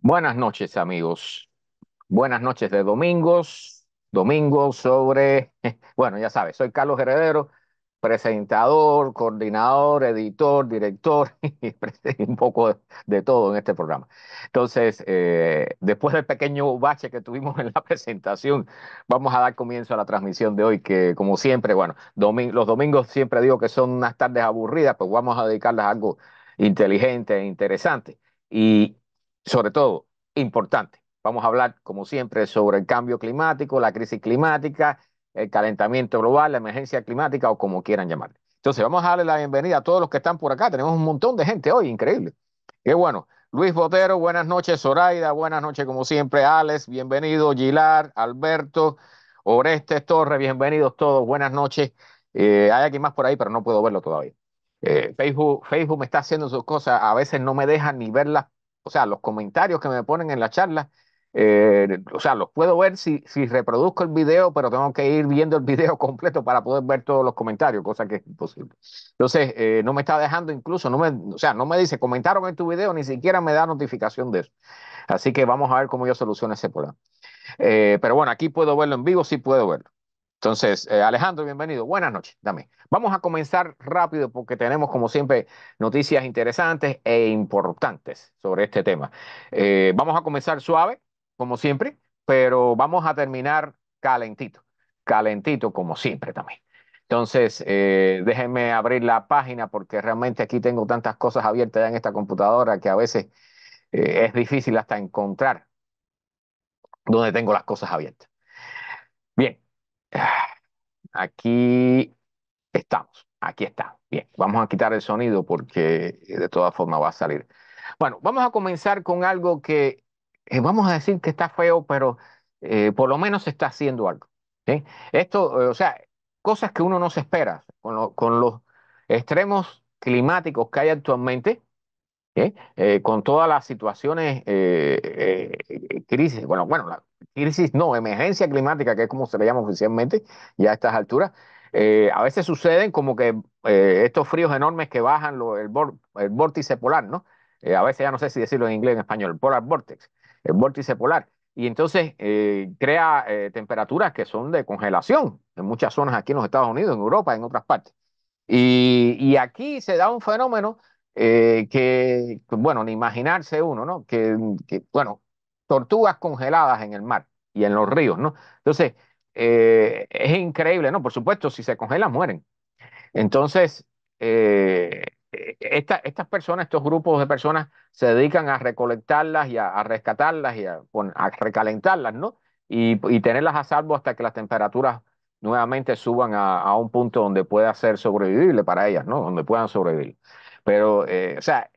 Buenas noches, amigos. Buenas noches de domingos. Domingo sobre, bueno, ya sabes, soy Carlos Heredero, presentador, coordinador, editor, director y un poco de todo en este programa. Entonces, después del pequeño bache que tuvimos en la presentación, vamos a dar comienzo a la transmisión de hoy, que como siempre, bueno, los domingos siempre digo que son unas tardes aburridas, pues vamos a dedicarlas a algo inteligente e interesante. Y sobre todo, importante. Vamos a hablar, como siempre, sobre el cambio climático, la crisis climática, el calentamiento global, la emergencia climática o como quieran llamarle. Entonces, vamos a darle la bienvenida a todos los que están por acá. Tenemos un montón de gente hoy, increíble. Qué bueno. Luis Botero, buenas noches. Zoraida, buenas noches, como siempre. Alex, bienvenido. Gilar, Alberto, Orestes Torres, bienvenidos todos. Buenas noches. Hay alguien más por ahí, pero no puedo verlo todavía. Facebook me está haciendo sus cosas. A veces no me dejan ni verlas, o sea, los comentarios que me ponen en la charla, o sea, los puedo ver si reproduzco el video, pero tengo que ir viendo el video completo para poder ver todos los comentarios, cosa que es imposible. Entonces, no me está dejando incluso, o sea, no me dice, comentaron en tu video, ni siquiera me da notificación de eso. Así que vamos a ver cómo yo soluciono ese problema. Pero bueno, aquí puedo verlo en vivo, sí puedo verlo. Entonces, Alejandro, bienvenido. Buenas noches. Dame. Vamos a comenzar rápido porque tenemos, como siempre, noticias interesantes e importantes sobre este tema. Vamos a comenzar suave, como siempre, pero vamos a terminar calentito. Calentito, como siempre también. Entonces, déjenme abrir la página porque realmente aquí tengo tantas cosas abiertas ya en esta computadora que a veces es difícil hasta encontrar dónde tengo las cosas abiertas. Bien. Aquí estamos, aquí está. Bien, vamos a quitar el sonido porque de todas formas va a salir. Bueno, vamos a comenzar con algo que vamos a decir que está feo, pero por lo menos se está haciendo algo. ¿Sí? Esto, o sea, cosas que uno no se espera con los extremos climáticos que hay actualmente. Con todas las situaciones, crisis, bueno, la crisis no, emergencia climática, que es como se le llama oficialmente ya a estas alturas, a veces suceden como que estos fríos enormes que bajan el vórtice polar, ¿no? A veces ya no sé si decirlo en inglés o en español, el polar vortex, el vórtice polar. Y entonces crea temperaturas que son de congelación en muchas zonas aquí en los Estados Unidos, en Europa, en otras partes. Y aquí se da un fenómeno bueno, ni imaginarse uno, ¿no? Bueno, tortugas congeladas en el mar y en los ríos, ¿no? Entonces, es increíble, ¿no? Por supuesto, si se congelan, mueren. Entonces, estas personas, estos grupos de personas se dedican a recolectarlas y a rescatarlas y a recalentarlas, ¿no? Y tenerlas a salvo hasta que las temperaturas nuevamente suban a un punto donde pueda ser sobrevivible para ellas, ¿no? Donde puedan sobrevivir. Pero, o sea,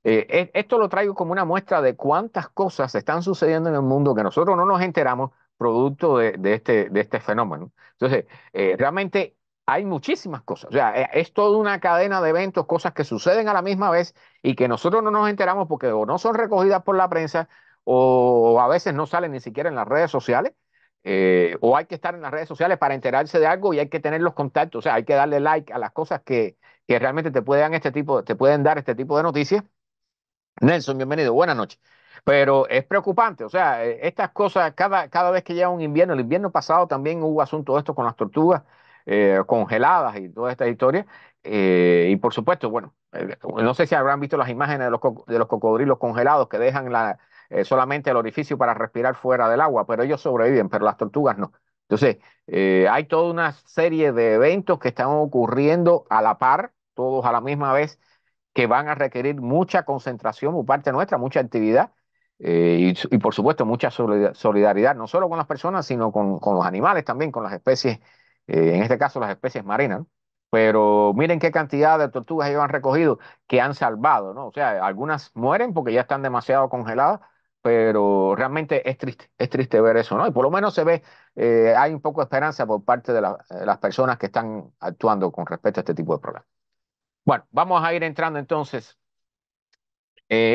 esto lo traigo como una muestra de cuántas cosas están sucediendo en el mundo que nosotros no nos enteramos producto de este fenómeno. Entonces, realmente hay muchísimas cosas. O sea, es toda una cadena de eventos, cosas que suceden a la misma vez y que nosotros no nos enteramos porque o no son recogidas por la prensa o a veces no salen ni siquiera en las redes sociales. O hay que estar en las redes sociales para enterarse de algo y hay que tener los contactos. O sea, hay que darle like a las cosas que realmente te pueden dar este tipo de noticias. Nelson, bienvenido, buenas noches. Pero es preocupante, o sea, estas cosas, cada vez que llega un invierno, el invierno pasado también hubo asunto de esto con las tortugas. congeladas y toda esta historia. Y por supuesto, bueno, no sé si habrán visto las imágenes de de los cocodrilos congelados que dejan solamente el orificio para respirar fuera del agua, pero ellos sobreviven, pero las tortugas no. Entonces, hay toda una serie de eventos que están ocurriendo a la par, todos a la misma vez, que van a requerir mucha concentración por parte nuestra, mucha actividad y por supuesto mucha solidaridad, no solo con las personas, sino con los animales también, con las especies, en este caso las especies marinas, ¿no? Pero miren qué cantidad de tortugas ellos han recogido que han salvado, ¿no? O sea, algunas mueren porque ya están demasiado congeladas, pero realmente es triste ver eso, ¿no? Y por lo menos se ve, hay un poco de esperanza por parte de las personas que están actuando con respecto a este tipo de problemas. Bueno, vamos a ir entrando entonces.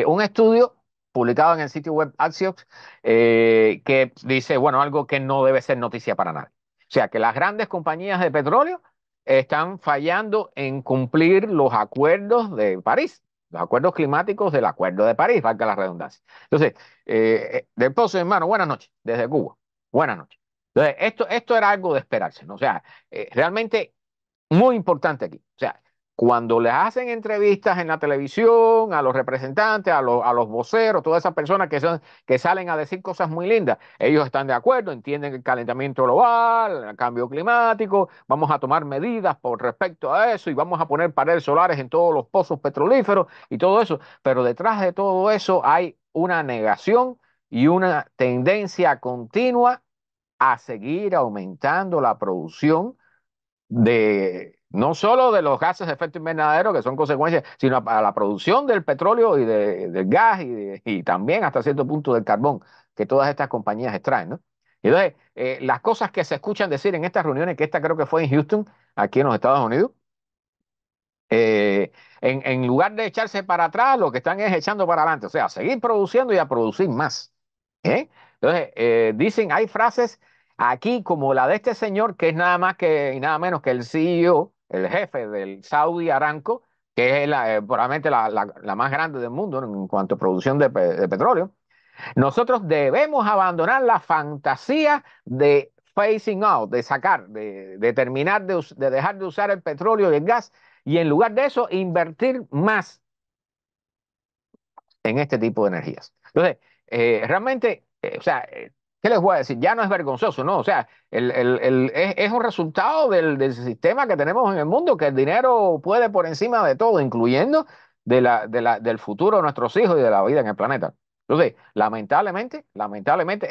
Un estudio publicado en el sitio web Axios que dice, bueno, algo que no debe ser noticia para nadie. O sea, que las grandes compañías de petróleo están fallando en cumplir los acuerdos de París, los acuerdos climáticos del Acuerdo de París, valga la redundancia. Entonces, del Pozo, hermano, buenas noches, desde Cuba. Buenas noches. Entonces, esto era algo de esperarse, ¿no? O sea, realmente muy importante aquí. O sea, cuando les hacen entrevistas en la televisión, a los representantes, a los voceros, todas esas personas que salen a decir cosas muy lindas, ellos están de acuerdo, entienden el calentamiento global, el cambio climático, vamos a tomar medidas por respecto a eso y vamos a poner paneles solares en todos los pozos petrolíferos y todo eso. Pero detrás de todo eso hay una negación y una tendencia continua a seguir aumentando la producción de no solo de los gases de efecto invernadero, que son consecuencias, sino a la producción del petróleo y del gas y también hasta cierto punto del carbón que todas estas compañías extraen, ¿no? Y entonces, las cosas que se escuchan decir en estas reuniones, que esta creo que fue en Houston, aquí en los Estados Unidos, en lugar de echarse para atrás, lo que están es echando para adelante, o sea, a seguir produciendo y a producir más. Entonces, dicen, hay frases aquí como la de este señor, que es nada más que y nada menos que el CEO, el jefe del Saudi Aramco, que es probablemente la más grande del mundo, ¿no?, en cuanto a producción de petróleo. Nosotros debemos abandonar la fantasía de phasing out, de sacar, de terminar de dejar de usar el petróleo y el gas, y en lugar de eso, invertir más en este tipo de energías. Entonces, realmente, o sea, ¿qué les voy a decir? Ya no es vergonzoso, ¿no? O sea, es un resultado del sistema que tenemos en el mundo, que el dinero puede por encima de todo, incluyendo del futuro de nuestros hijos y de la vida en el planeta. Entonces, lamentablemente,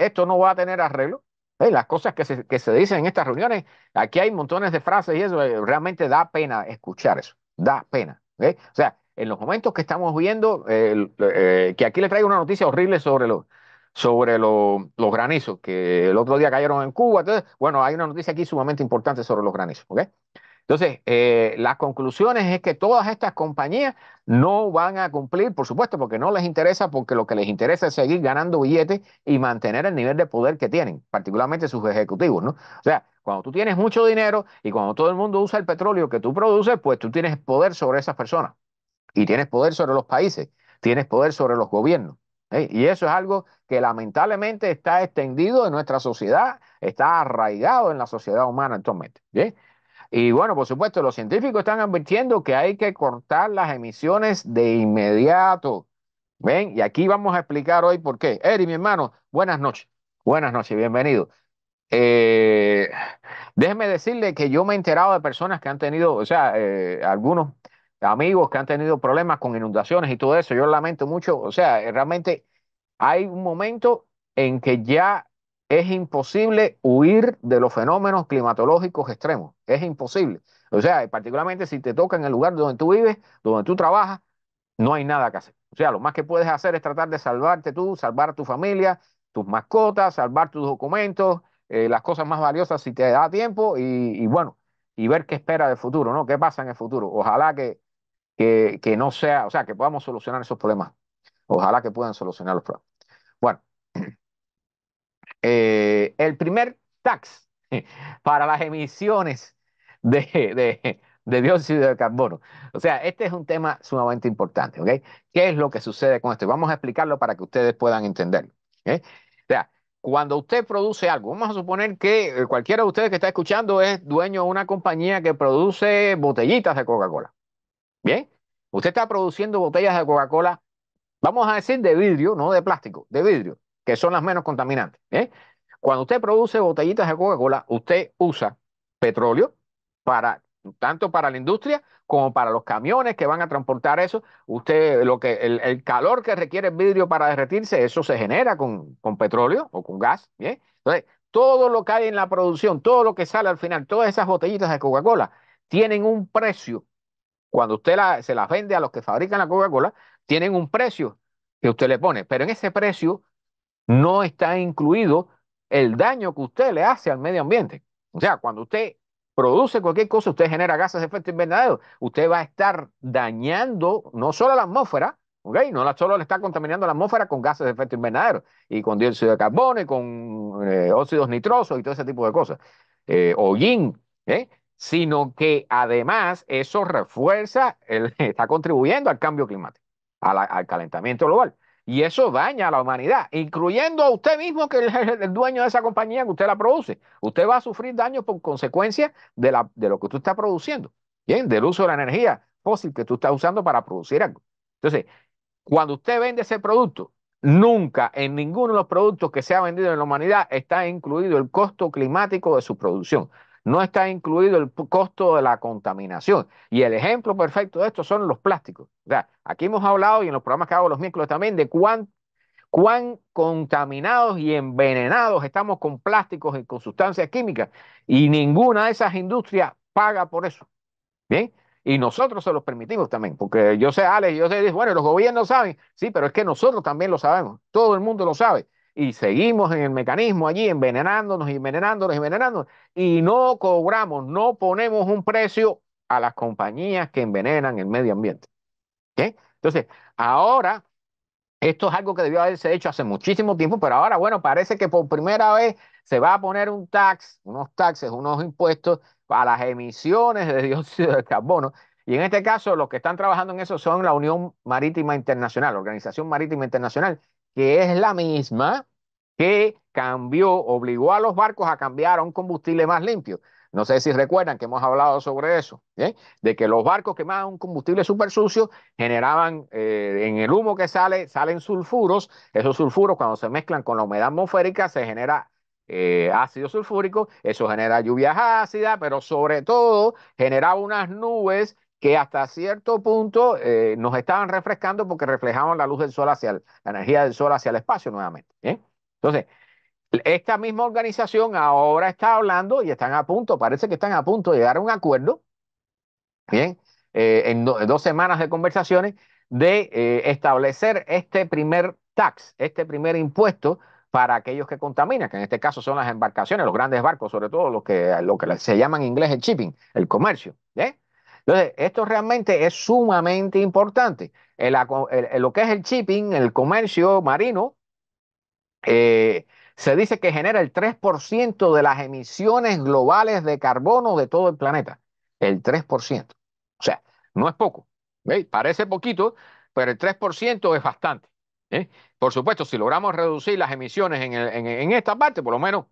esto no va a tener arreglo. Las cosas que se dicen en estas reuniones, aquí hay montones de frases y eso, realmente da pena escuchar eso, da pena. O sea, en los momentos que estamos viendo, que aquí les traigo una noticia horrible sobre los granizos, que el otro día cayeron en Cuba. Entonces, bueno, hay una noticia aquí sumamente importante sobre los granizos, ¿ok? Entonces, las conclusiones es que todas estas compañías no van a cumplir, por supuesto, porque no les interesa, porque lo que les interesa es seguir ganando billetes y mantener el nivel de poder que tienen, particularmente sus ejecutivos, ¿no? O sea, cuando tú tienes mucho dinero y cuando todo el mundo usa el petróleo que tú produces, pues tú tienes poder sobre esas personas y tienes poder sobre los países, tienes poder sobre los gobiernos. Y eso es algo que lamentablemente está extendido en nuestra sociedad, está arraigado en la sociedad humana actualmente. ¿Bien? Y bueno, por supuesto, los científicos están advirtiendo que hay que cortar las emisiones de inmediato. ¿Ven? Y aquí vamos a explicar hoy por qué. Eri, mi hermano, buenas noches. Buenas noches, bienvenido. Eh, Déjeme decirle que yo me he enterado de personas que han tenido, o sea, algunos amigos que han tenido problemas con inundaciones y todo eso. Yo lamento mucho, o sea, realmente hay un momento en que ya es imposible huir de los fenómenos climatológicos extremos. Es imposible. O sea, particularmente si te toca en el lugar donde tú vives, donde tú trabajas, no hay nada que hacer. O sea, lo más que puedes hacer es tratar de salvarte tú, salvar a tu familia, tus mascotas, salvar tus documentos, las cosas más valiosas si te da tiempo y bueno, y ver qué espera del futuro, ¿no? ¿Qué pasa en el futuro? Ojalá que no sea, o sea, que podamos solucionar esos problemas. Ojalá que puedan solucionar los problemas. Bueno, el primer tax para las emisiones de dióxido de carbono. O sea, este es un tema sumamente importante, ¿ok? ¿Qué es lo que sucede con esto? Vamos a explicarlo para que ustedes puedan entenderlo. ¿Ok? O sea, cuando usted produce algo, vamos a suponer que cualquiera de ustedes que está escuchando es dueño de una compañía que produce botellitas de Coca-Cola. Bien, usted está produciendo botellas de Coca-Cola, vamos a decir de vidrio, no de plástico, de vidrio, que son las menos contaminantes. Cuando usted produce botellitas de Coca-Cola, usted usa petróleo para tanto para la industria como para los camiones que van a transportar eso. Usted, el calor que requiere el vidrio para derretirse, eso se genera con petróleo o con gas. ¿Bien? Entonces, todo lo que hay en la producción, todo lo que sale al final, todas esas botellitas de Coca-Cola tienen un precio cuando usted se las vende a los que fabrican la Coca-Cola, tienen un precio que usted le pone, pero en ese precio no está incluido el daño que usted le hace al medio ambiente. O sea, cuando usted produce cualquier cosa, usted genera gases de efecto invernadero, usted va a estar dañando no solo la atmósfera, ¿ok? No solo le está contaminando la atmósfera con gases de efecto invernadero, y con dióxido de carbono, y con óxidos nitrosos y todo ese tipo de cosas, hollín, ¿eh? Sino que además eso refuerza, está contribuyendo al cambio climático, al calentamiento global. Y eso daña a la humanidad, incluyendo a usted mismo, que es el dueño de esa compañía que usted la produce. Usted va a sufrir daño por consecuencia de lo que usted está produciendo, ¿bien? Del uso de la energía fósil que tú estás usando para producir algo. Entonces, cuando usted vende ese producto, nunca en ninguno de los productos que se ha vendido en la humanidad está incluido el costo climático de su producción. No está incluido el costo de la contaminación. Y el ejemplo perfecto de esto son los plásticos. O sea, aquí hemos hablado y en los programas que hago los miércoles también de cuán contaminados y envenenados estamos con plásticos y con sustancias químicas. Y ninguna de esas industrias paga por eso. Bien, y nosotros se los permitimos también, porque yo sé, Alex, yo sé, bueno, los gobiernos saben, sí, pero es que nosotros también lo sabemos, todo el mundo lo sabe, y seguimos en el mecanismo allí envenenándonos, envenenándonos, envenenándonos, y no cobramos, no ponemos un precio a las compañías que envenenan el medio ambiente. ¿Ok? Entonces, ahora esto es algo que debió haberse hecho hace muchísimo tiempo, pero ahora, bueno, parece que por primera vez se va a poner un unos taxes, unos impuestos a las emisiones de dióxido de carbono. Y en este caso, los que están trabajando en eso son la Unión Marítima Internacional, la Organización Marítima Internacional, que es la misma que cambió, obligó a los barcos a cambiar a un combustible más limpio. No sé si recuerdan que hemos hablado sobre eso, ¿eh? De que los barcos quemaban un combustible súper sucio, generaban en el humo que salen sulfuros. Esos sulfuros, cuando se mezclan con la humedad atmosférica, se genera ácido sulfúrico. Eso genera lluvias ácidas, pero sobre todo generaba unas nubes que hasta cierto punto nos estaban refrescando porque reflejaban la luz del sol la energía del sol hacia el espacio nuevamente. ¿Eh? Entonces, esta misma organización ahora está hablando y están a punto, parece que están a punto de llegar a un acuerdo, bien, en 2 semanas de conversaciones, de establecer este primer tax, este primer impuesto para aquellos que contaminan, que en este caso son las embarcaciones, los grandes barcos, sobre todo lo que se llama en inglés el shipping, el comercio. ¿Eh? Entonces, esto realmente es sumamente importante. Lo que es el shipping, el comercio marino, eh, se dice que genera el 3% de las emisiones globales de carbono de todo el planeta. El 3%. O sea, no es poco. ¿Veis? Parece poquito, pero el 3% es bastante. ¿Eh? Por supuesto, si logramos reducir las emisiones en esta parte, por lo menos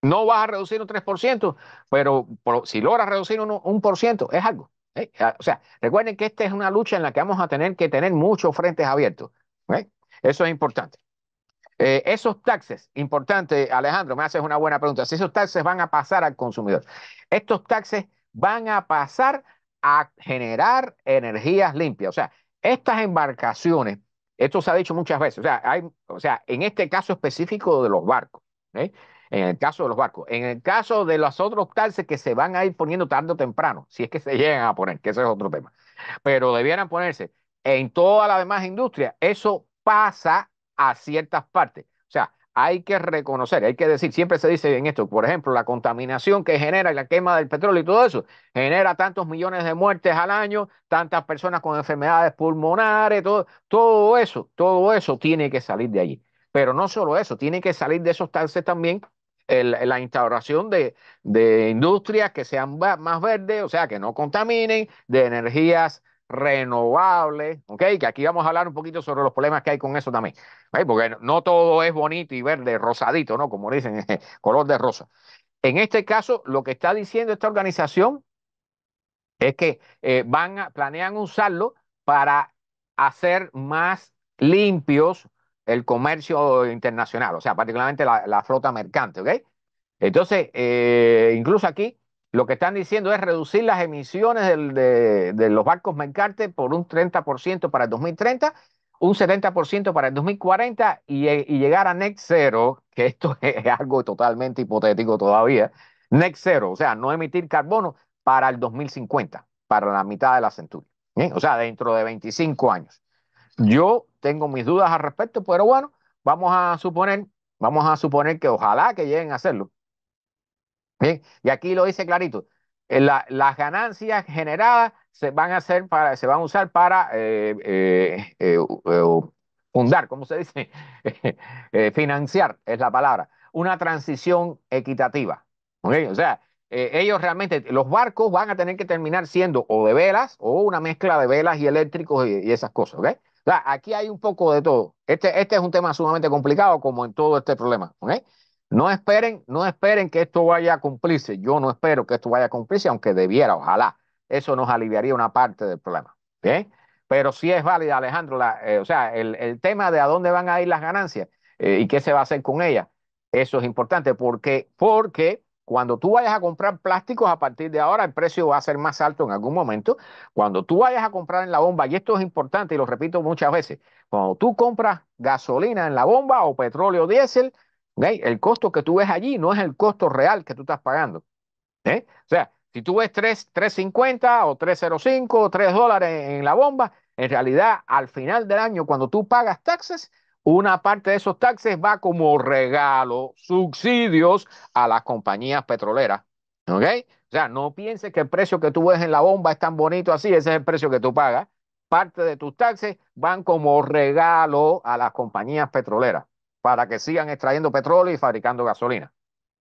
no vas a reducir un 3%, pero si logras reducir un por ciento, es algo. ¿Eh? O sea, recuerden que esta es una lucha en la que vamos a tener que tener muchos frentes abiertos. ¿Eh? Eso es importante. Esos taxes, importante, Alejandro, me haces una buena pregunta. Si esos taxes van a pasar al consumidor, estos taxes van a pasar a generar energías limpias. O sea, estas embarcaciones, esto se ha dicho muchas veces, o sea, en este caso específico de los barcos, ¿eh? En el caso de los barcos, en el caso de los otros taxes que se van a ir poniendo tarde o temprano, si es que se llegan a poner, que ese es otro tema, pero debieran ponerse en toda la demás industria, eso pasa a ciertas partes. O sea, hay que reconocer, hay que decir, siempre se dice en esto, por ejemplo, la contaminación que genera la quema del petróleo y todo eso, genera tantos millones de muertes al año, tantas personas con enfermedades pulmonares, todo eso tiene que salir de allí. Pero no solo eso, tiene que salir de esos taxes también la instauración de industrias que sean más verdes, o sea, que no contaminen, de energías renovables, ¿ok? Que aquí vamos a hablar un poquito sobre los problemas que hay con eso también, ¿ok? Porque no todo es bonito y verde, rosadito, ¿no? Como dicen, color de rosa. En este caso, lo que está diciendo esta organización es que planean usarlo para hacer más limpios el comercio internacional, o sea, particularmente la flota mercante, ¿ok? Entonces, incluso aquí lo que están diciendo es reducir las emisiones de los barcos mercantes por un 30% para el 2030, un 70% para el 2040 y llegar a net zero, que esto es algo totalmente hipotético todavía, net zero, o sea, no emitir carbono para el 2050, para la mitad de la centuria, ¿eh? O sea, dentro de 25 años. Yo tengo mis dudas al respecto, pero bueno, vamos a suponer, vamos a suponer que ojalá que lleguen a hacerlo. Bien, y aquí lo dice clarito. Las ganancias generadas se van a usar para fundar, ¿cómo se dice? Financiar es la palabra, una transición equitativa. ¿Ok? O sea, ellos realmente, los barcos van a tener que terminar siendo o de velas o una mezcla de velas y eléctricos y esas cosas. ¿Ok? O sea, aquí hay un poco de todo. Este es un tema sumamente complicado como en todo este problema. ¿Ok? No esperen que esto vaya a cumplirse. Yo no espero que esto vaya a cumplirse, aunque debiera, ojalá. Eso nos aliviaría una parte del problema. ¿Bien? Pero sí es válida, Alejandro, o sea, el tema de a dónde van a ir las ganancias y qué se va a hacer con ellas, eso es importante porque cuando tú vayas a comprar plásticos a partir de ahora, el precio va a ser más alto en algún momento. Cuando tú vayas a comprar en la bomba, y esto es importante y lo repito muchas veces, cuando tú compras gasolina en la bomba o petróleo diésel, ¿ok? El costo que tú ves allí no es el costo real que tú estás pagando. ¿Eh? O sea, si tú ves 3.50 o 3.05 o $3 en la bomba, en realidad al final del año, cuando tú pagas taxes, una parte de esos taxes va como regalo, subsidios a las compañías petroleras. ¿Ok? O sea, no pienses que el precio que tú ves en la bomba es tan bonito así, ese es el precio que tú pagas. Parte de tus taxes van como regalo a las compañías petroleras para que sigan extrayendo petróleo y fabricando gasolina.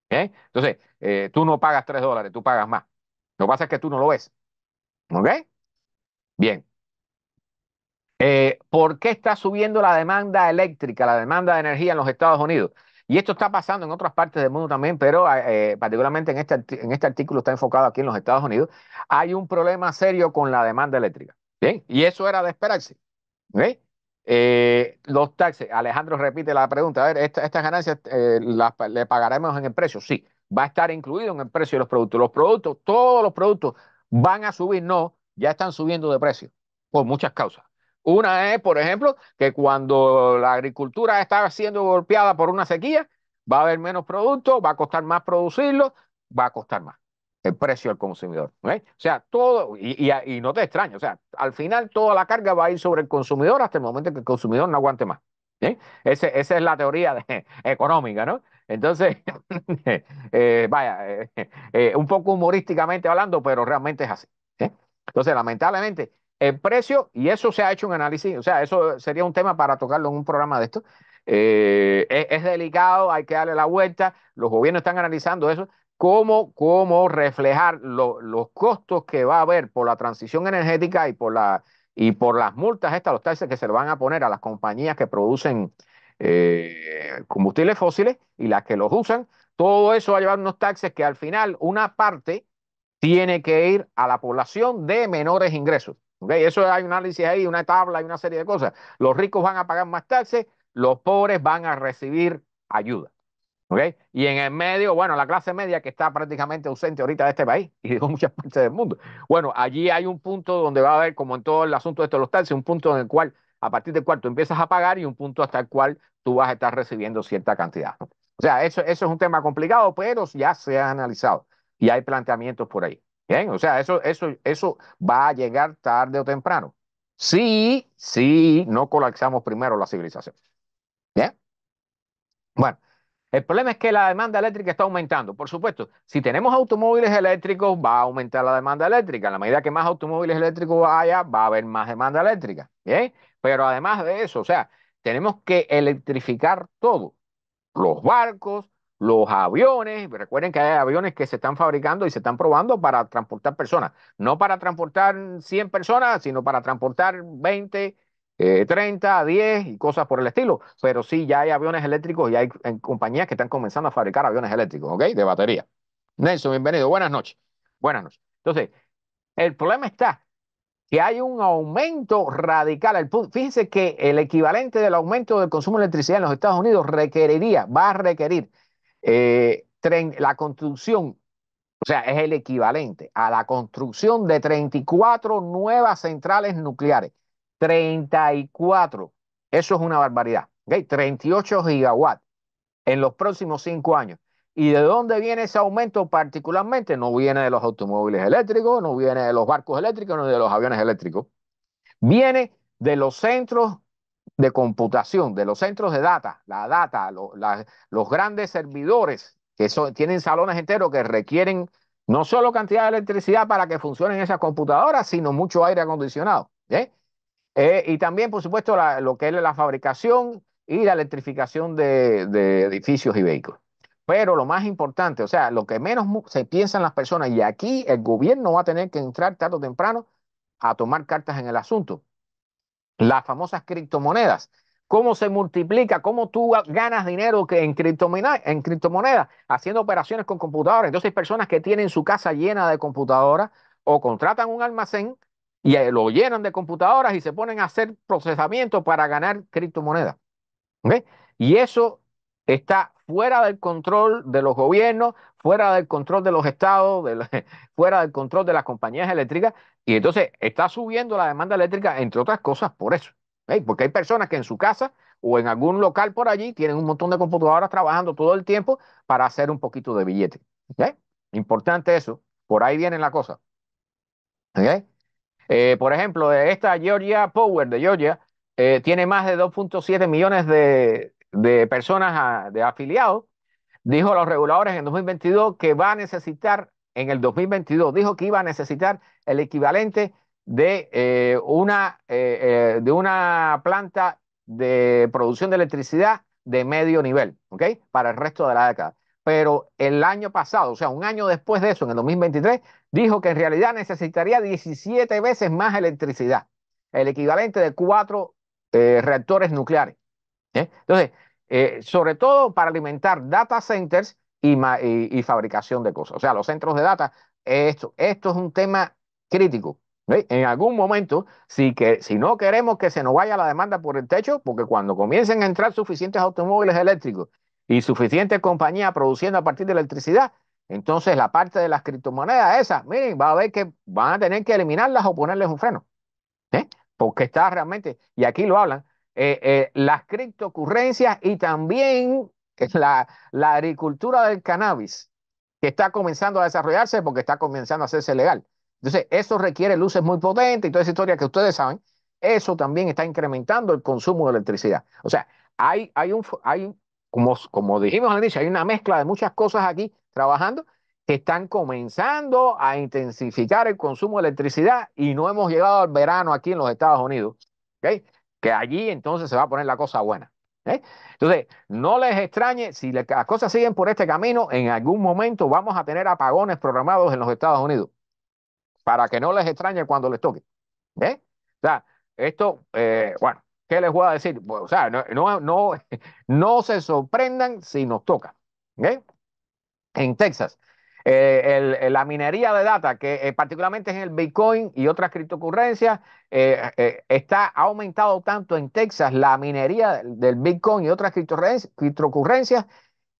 ¿Eh? Entonces, tú no pagas $3, tú pagas más. Lo que pasa es que tú no lo ves. ¿Ok? Bien. ¿Por qué está subiendo la demanda eléctrica, la demanda de energía en los Estados Unidos? Y esto está pasando en otras partes del mundo también, pero particularmente en este artículo está enfocado aquí en los Estados Unidos. Hay un problema serio con la demanda eléctrica. Bien, y eso era de esperarse. ¿Ok? Los taxes, Alejandro repite la pregunta, a ver, estas ganancias le pagaremos en el precio, sí, va a estar incluido en el precio de los productos, todos los productos van a subir, no, ya están subiendo de precio, por muchas causas. Una es, por ejemplo, que cuando la agricultura está siendo golpeada por una sequía, va a haber menos productos, va a costar más producirlo, va a costar más el precio al consumidor. ¿Ok? O sea, todo, y no te extraño, o sea, al final toda la carga va a ir sobre el consumidor hasta el momento que el consumidor no aguante más. ¿Sí? Esa es la teoría económica, ¿no? Entonces, vaya, un poco humorísticamente hablando, pero realmente es así. ¿Sí? Entonces, lamentablemente, el precio, y eso se ha hecho un análisis, o sea, eso sería un tema para tocarlo en un programa de esto. Es delicado, hay que darle la vuelta, los gobiernos están analizando eso, cómo reflejar los costos que va a haber por la transición energética y por las multas estas, los taxes que se le van a poner a las compañías que producen combustibles fósiles y las que los usan. Todo eso va a llevar unos taxes que al final una parte tiene que ir a la población de menores ingresos. ¿Okay? Eso hay un análisis ahí, una tabla y una serie de cosas. Los ricos van a pagar más taxes, los pobres van a recibir ayuda. ¿Ok? Y en el medio, bueno, la clase media que está prácticamente ausente ahorita de este país y de muchas partes del mundo. Bueno, allí hay un punto donde va a haber, como en todo el asunto de estos los taxis, un punto en el cual, a partir del cual tú empiezas a pagar y un punto hasta el cual tú vas a estar recibiendo cierta cantidad, ¿no? O sea, eso es un tema complicado, pero ya se ha analizado y hay planteamientos por ahí. Bien, o sea, eso va a llegar tarde o temprano. Sí, no colapsamos primero la civilización. Bien. Bueno, el problema es que la demanda eléctrica está aumentando. Por supuesto, si tenemos automóviles eléctricos, va a aumentar la demanda eléctrica. En la medida que más automóviles eléctricos haya, va a haber más demanda eléctrica. ¿Bien? Pero además de eso, o sea, tenemos que electrificar todo. Los barcos, los aviones. Recuerden que hay aviones que se están fabricando y se están probando para transportar personas, no para transportar 100 personas, sino para transportar 20, 30, 10 y cosas por el estilo. Pero sí, ya hay aviones eléctricos y hay compañías que están comenzando a fabricar aviones eléctricos, ¿ok? De batería. Nelson, bienvenido. Buenas noches. Buenas noches. Entonces, el problema está que hay un aumento radical. Fíjense que el equivalente del aumento del consumo de electricidad en los Estados Unidos va a requerir la construcción, o sea, es el equivalente a la construcción de 34 nuevas centrales nucleares. 34. Eso es una barbaridad. ¿Okay? 38 gigawatts en los próximos 5 años. ¿Y de dónde viene ese aumento particularmente? No viene de los automóviles eléctricos, no viene de los barcos eléctricos, no de los aviones eléctricos. Viene de los centros de computación, de los centros de data, los grandes servidores tienen salones enteros que requieren no solo cantidad de electricidad para que funcionen esas computadoras, sino mucho aire acondicionado. ¿Eh? Y también, por supuesto, lo que es la fabricación y la electrificación de edificios y vehículos. Pero lo más importante, o sea, lo que menos se piensan las personas, y aquí el gobierno va a tener que entrar tarde o temprano a tomar cartas en el asunto, las famosas criptomonedas. ¿Cómo se multiplica? ¿Cómo tú ganas dinero en criptomonedas? Haciendo operaciones con computadoras. Entonces hay personas que tienen su casa llena de computadoras o contratan un almacén y lo llenan de computadoras y se ponen a hacer procesamiento para ganar criptomonedas. ¿Ok? Y eso está fuera del control de los gobiernos, fuera del control de los estados, fuera del control de las compañías eléctricas, y entonces está subiendo la demanda eléctrica, entre otras cosas, por eso. ¿Eh? Porque hay personas que en su casa o en algún local por allí tienen un montón de computadoras trabajando todo el tiempo para hacer un poquito de billete. ¿Ok? Importante eso, por ahí viene la cosa. ¿Ok? Por ejemplo, esta Georgia Power de Georgia tiene más de 2.7 millones de personas de afiliados. Dijo a los reguladores en 2022 que va a necesitar, en el 2022, dijo que iba a necesitar el equivalente de una planta de producción de electricidad de medio nivel, ¿ok? Para el resto de la década. Pero el año pasado, o sea, un año después de eso, en el 2023, dijo que en realidad necesitaría 17 veces más electricidad, el equivalente de 4 reactores nucleares. Entonces, sobre todo para alimentar data centers y fabricación de cosas. O sea, los centros de data, esto es un tema crítico. ¿Ve? En algún momento, si no queremos que se nos vaya la demanda por el techo, porque cuando comiencen a entrar suficientes automóviles eléctricos y suficientes compañías produciendo a partir de electricidad, entonces la parte de las criptomonedas esas, miren, va a ver que van a tener que eliminarlas o ponerles un freno. ¿Eh? Porque está realmente, y aquí lo hablan, las criptocurrencias y también la agricultura del cannabis, que está comenzando a desarrollarse porque está comenzando a hacerse legal. Entonces, eso requiere luces muy potentes y toda esa historia que ustedes saben, eso también está incrementando el consumo de electricidad. O sea, como dijimos al inicio, hay una mezcla de muchas cosas aquí trabajando que están comenzando a intensificar el consumo de electricidad y no hemos llegado al verano aquí en los Estados Unidos, ¿ok? Que allí entonces se va a poner la cosa buena. ¿Eh? Entonces, no les extrañe, si las cosas siguen por este camino, en algún momento vamos a tener apagones programados en los Estados Unidos, para que no les extrañe cuando les toque. ¿Eh? O sea, esto, bueno, ¿qué les voy a decir? Pues, o sea, no se sorprendan si nos toca. ¿Ok? En Texas. La minería de data, que particularmente en el Bitcoin y otras criptocurrencias, ha aumentado tanto en Texas la minería del Bitcoin y otras criptocurrencias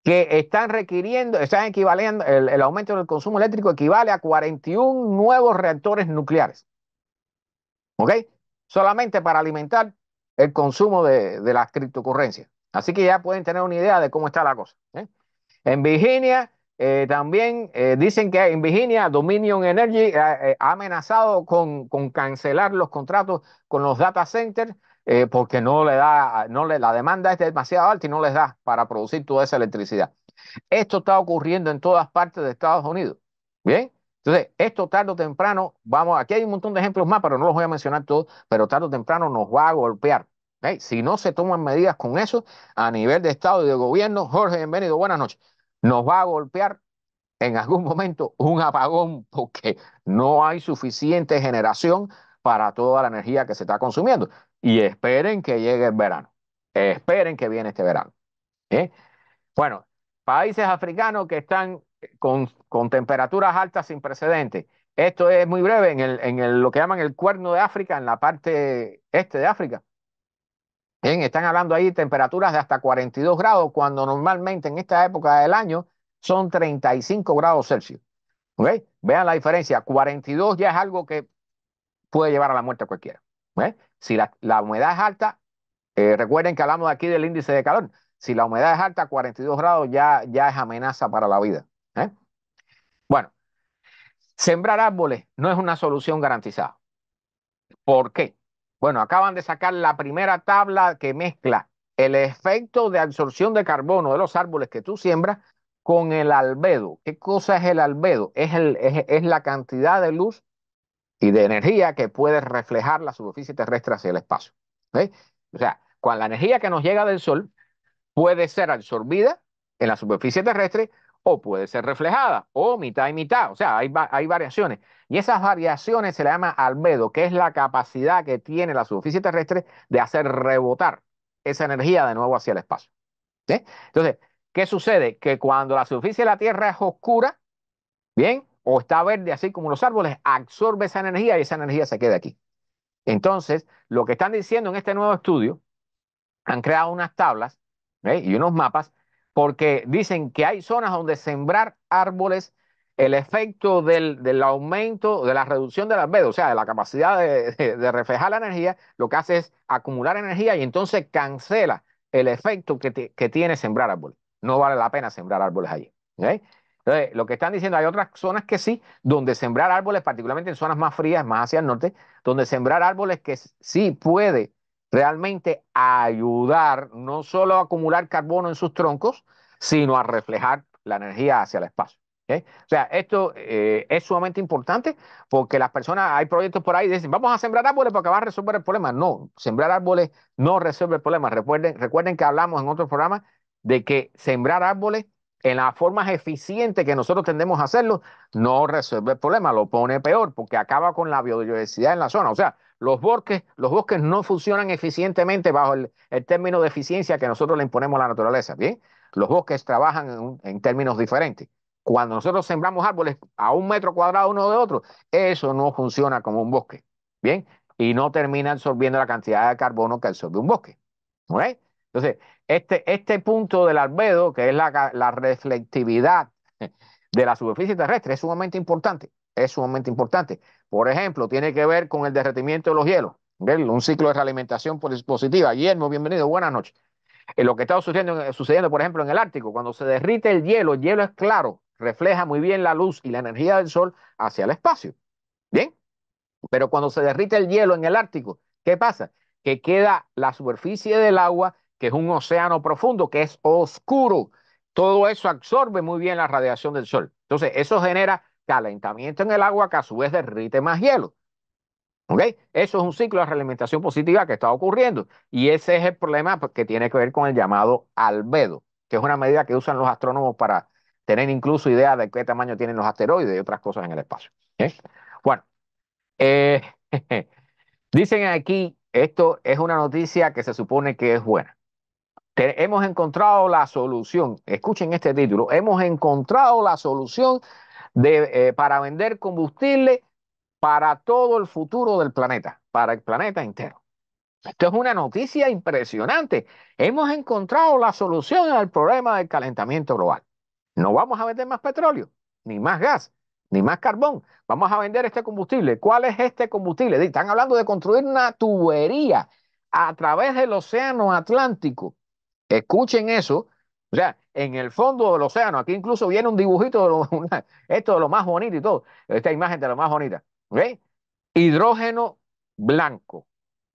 que están equivaliendo, el aumento del consumo eléctrico equivale a 41 nuevos reactores nucleares, ¿ok? Solamente para alimentar el consumo de las criptocurrencias. Así que ya pueden tener una idea de cómo está la cosa. ¿Eh? En Virginia también dicen que en Virginia Dominion Energy ha amenazado con cancelar los contratos con los data centers porque la demanda es demasiado alta y no les da para producir toda esa electricidad. Esto está ocurriendo en todas partes de Estados Unidos. Bien, entonces esto tarde o temprano, aquí hay un montón de ejemplos más, pero no los voy a mencionar todos, pero tarde o temprano nos va a golpear. ¿Ok? Si no se toman medidas con eso a nivel de Estado y de gobierno. Jorge, bienvenido, buenas noches. nos va a golpear en algún momento un apagón porque no hay suficiente generación para toda la energía que se está consumiendo. Y esperen que llegue el verano. Esperen que viene este verano. ¿Eh? Bueno, países africanos que están con temperaturas altas sin precedentes. Esto es muy breve lo que llaman el Cuerno de África, en la parte este de África. Bien, están hablando ahí de temperaturas de hasta 42 grados, cuando normalmente en esta época del año son 35 grados Celsius. ¿Ok? Vean la diferencia. 42 ya es algo que puede llevar a la muerte a cualquiera. ¿Ok? Si la humedad es alta, recuerden que hablamos aquí del índice de calor. Si la humedad es alta, 42 grados ya es amenaza para la vida. ¿Eh? Bueno, sembrar árboles no es una solución garantizada. ¿Por qué? Bueno, acaban de sacar la primera tabla que mezcla el efecto de absorción de carbono de los árboles que tú siembras con el albedo. ¿Qué cosa es el albedo? Es la cantidad de luz y de energía que puede reflejar la superficie terrestre hacia el espacio. ¿Ok? O sea, con la energía que nos llega del sol puede ser absorbida en la superficie terrestre o puede ser reflejada o mitad y mitad. O sea, hay variaciones. Y esas variaciones se le llama albedo, que es la capacidad que tiene la superficie terrestre de hacer rebotar esa energía de nuevo hacia el espacio. ¿Sí? Entonces, ¿qué sucede? Que cuando la superficie de la Tierra es oscura, bien, o está verde así como los árboles, absorbe esa energía y esa energía se queda aquí. Entonces, lo que están diciendo en este nuevo estudio, han creado unas tablas, y unos mapas, porque dicen que hay zonas donde sembrar árboles, el efecto del aumento, de la reducción del albedo, o sea, de la capacidad de reflejar la energía, lo que hace es acumular energía y entonces cancela el efecto que tiene sembrar árboles. No vale la pena sembrar árboles allí. ¿Ok? Entonces, lo que están diciendo, hay otras zonas que sí, donde sembrar árboles, particularmente en zonas más frías, más hacia el norte, donde sembrar árboles que sí puede realmente ayudar no solo a acumular carbono en sus troncos, sino a reflejar la energía hacia el espacio. ¿Ok? O sea, esto es sumamente importante porque las personas, hay proyectos por ahí que dicen, vamos a sembrar árboles porque va a resolver el problema. No, sembrar árboles no resuelve el problema. Recuerden que hablamos en otros programas de que sembrar árboles en las formas eficientes que nosotros tendemos a hacerlo no resuelve el problema, lo pone peor porque acaba con la biodiversidad en la zona. O sea, los bosques no funcionan eficientemente bajo el término de eficiencia que nosotros le imponemos a la naturaleza, ¿bien? Los bosques trabajan en términos diferentes. Cuando nosotros sembramos árboles a 1 metro cuadrado uno de otro, eso no funciona como un bosque, ¿bien? Y no termina absorbiendo la cantidad de carbono que absorbe un bosque, ¿ok? Entonces, este punto del albedo, que es la reflectividad de la superficie terrestre, es sumamente importante. Es sumamente importante. Por ejemplo, tiene que ver con el derretimiento de los hielos. ¿Ven? Un ciclo de realimentación positiva. Guillermo, bienvenido, buenas noches. Lo que está sucediendo, por ejemplo, en el Ártico, cuando se derrite el hielo es claro, refleja muy bien la luz y la energía del sol hacia el espacio. Bien, pero cuando se derrite el hielo en el Ártico, ¿qué pasa? Que queda la superficie del agua, que es un océano profundo, que es oscuro. Todo eso absorbe muy bien la radiación del sol. Entonces, eso genera calentamiento en el agua que a su vez derrite más hielo. ¿Ok? Eso es un ciclo de realimentación positiva que está ocurriendo. Y ese es el problema que tiene que ver con el llamado albedo, que es una medida que usan los astrónomos para tener incluso idea de qué tamaño tienen los asteroides y otras cosas en el espacio. ¿Ok? Bueno, eh, dicen aquí, esto es una noticia que se supone que es buena. Hemos encontrado la solución, escuchen este título, hemos encontrado la solución para vender combustible para todo el futuro del planeta, para el planeta entero. Esto es una noticia impresionante. Hemos encontrado la solución al problema del calentamiento global. No vamos a vender más petróleo, ni más gas, ni más carbón. Vamos a vender este combustible. ¿Cuál es este combustible? Están hablando de construir una tubería a través del océano Atlántico. Escuchen eso. O sea, en el fondo del océano, aquí incluso viene un dibujito esto de lo más bonito y todo. Esta imagen de lo más bonita. ¿Ok? Hidrógeno blanco.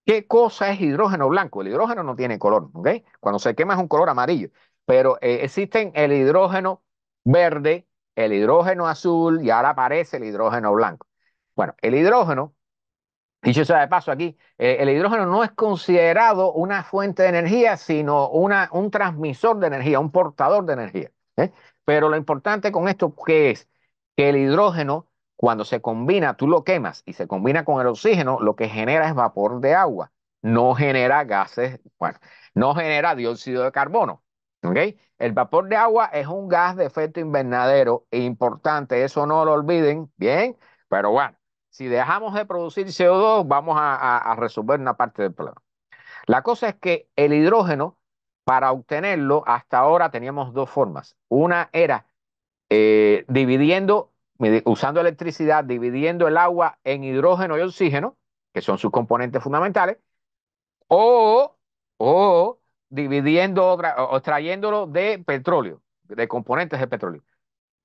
¿Qué cosa es hidrógeno blanco? El hidrógeno no tiene color, ¿ok? Cuando se quema es un color amarillo, pero existen el hidrógeno verde, el hidrógeno azul y ahora aparece el hidrógeno blanco. Bueno, el hidrógeno, dicho sea de paso aquí, el hidrógeno no es considerado una fuente de energía, sino un transmisor de energía, un portador de energía. ¿Eh? Pero lo importante con esto, ¿qué es? Que el hidrógeno, cuando se combina, tú lo quemas y se combina con el oxígeno, lo que genera es vapor de agua, no genera gases, bueno, no genera dióxido de carbono. ¿Ok? El vapor de agua es un gas de efecto invernadero importante, eso no lo olviden, bien, pero bueno, si dejamos de producir CO2, vamos a resolver una parte del problema. La cosa es que el hidrógeno, para obtenerlo, hasta ahora teníamos dos formas. Una era dividiendo, usando electricidad, dividiendo el agua en hidrógeno y oxígeno, que son sus componentes fundamentales, o, o dividiendo o extrayéndolo de petróleo, de componentes de petróleo.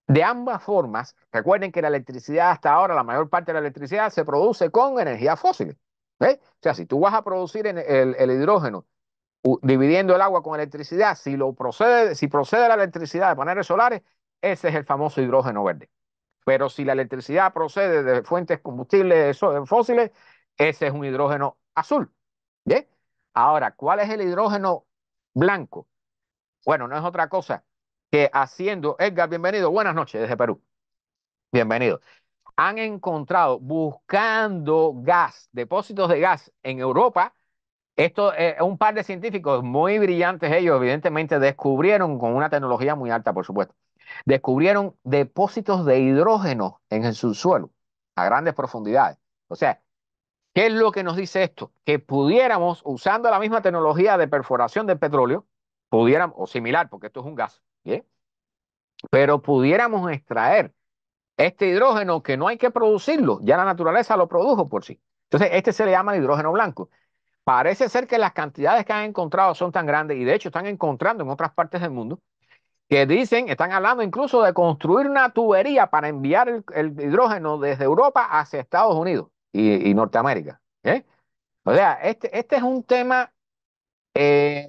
De ambas formas, recuerden que la electricidad hasta ahora, la mayor parte de la electricidad se produce con energía fósil. ¿Eh? O sea, si tú vas a producir el hidrógeno dividiendo el agua con electricidad, si procede la electricidad de paneles solares, ese es el famoso hidrógeno verde. Pero si la electricidad procede de fuentes combustibles fósiles, ese es un hidrógeno azul. ¿Bien? Ahora, ¿cuál es el hidrógeno blanco? Bueno, no es otra cosa que haciendo, Edgar, bienvenido, buenas noches desde Perú, bienvenido. Han encontrado, buscando gas, depósitos de gas en Europa. Esto, un par de científicos muy brillantes, ellos evidentemente descubrieron, con una tecnología muy alta, por supuesto, descubrieron depósitos de hidrógeno en el subsuelo a grandes profundidades. O sea, ¿qué es lo que nos dice esto? Que pudiéramos, usando la misma tecnología de perforación del petróleo, pudiéramos, o similar, porque esto es un gas, ¿bien? Pero pudiéramos extraer este hidrógeno que no hay que producirlo, ya la naturaleza lo produjo por sí. Entonces, este se le llama el hidrógeno blanco. Parece ser que las cantidades que han encontrado son tan grandes y de hecho están encontrando en otras partes del mundo que dicen, están hablando incluso de construir una tubería para enviar el hidrógeno desde Europa hacia Estados Unidos y Norteamérica. ¿Eh? O sea, este es un tema,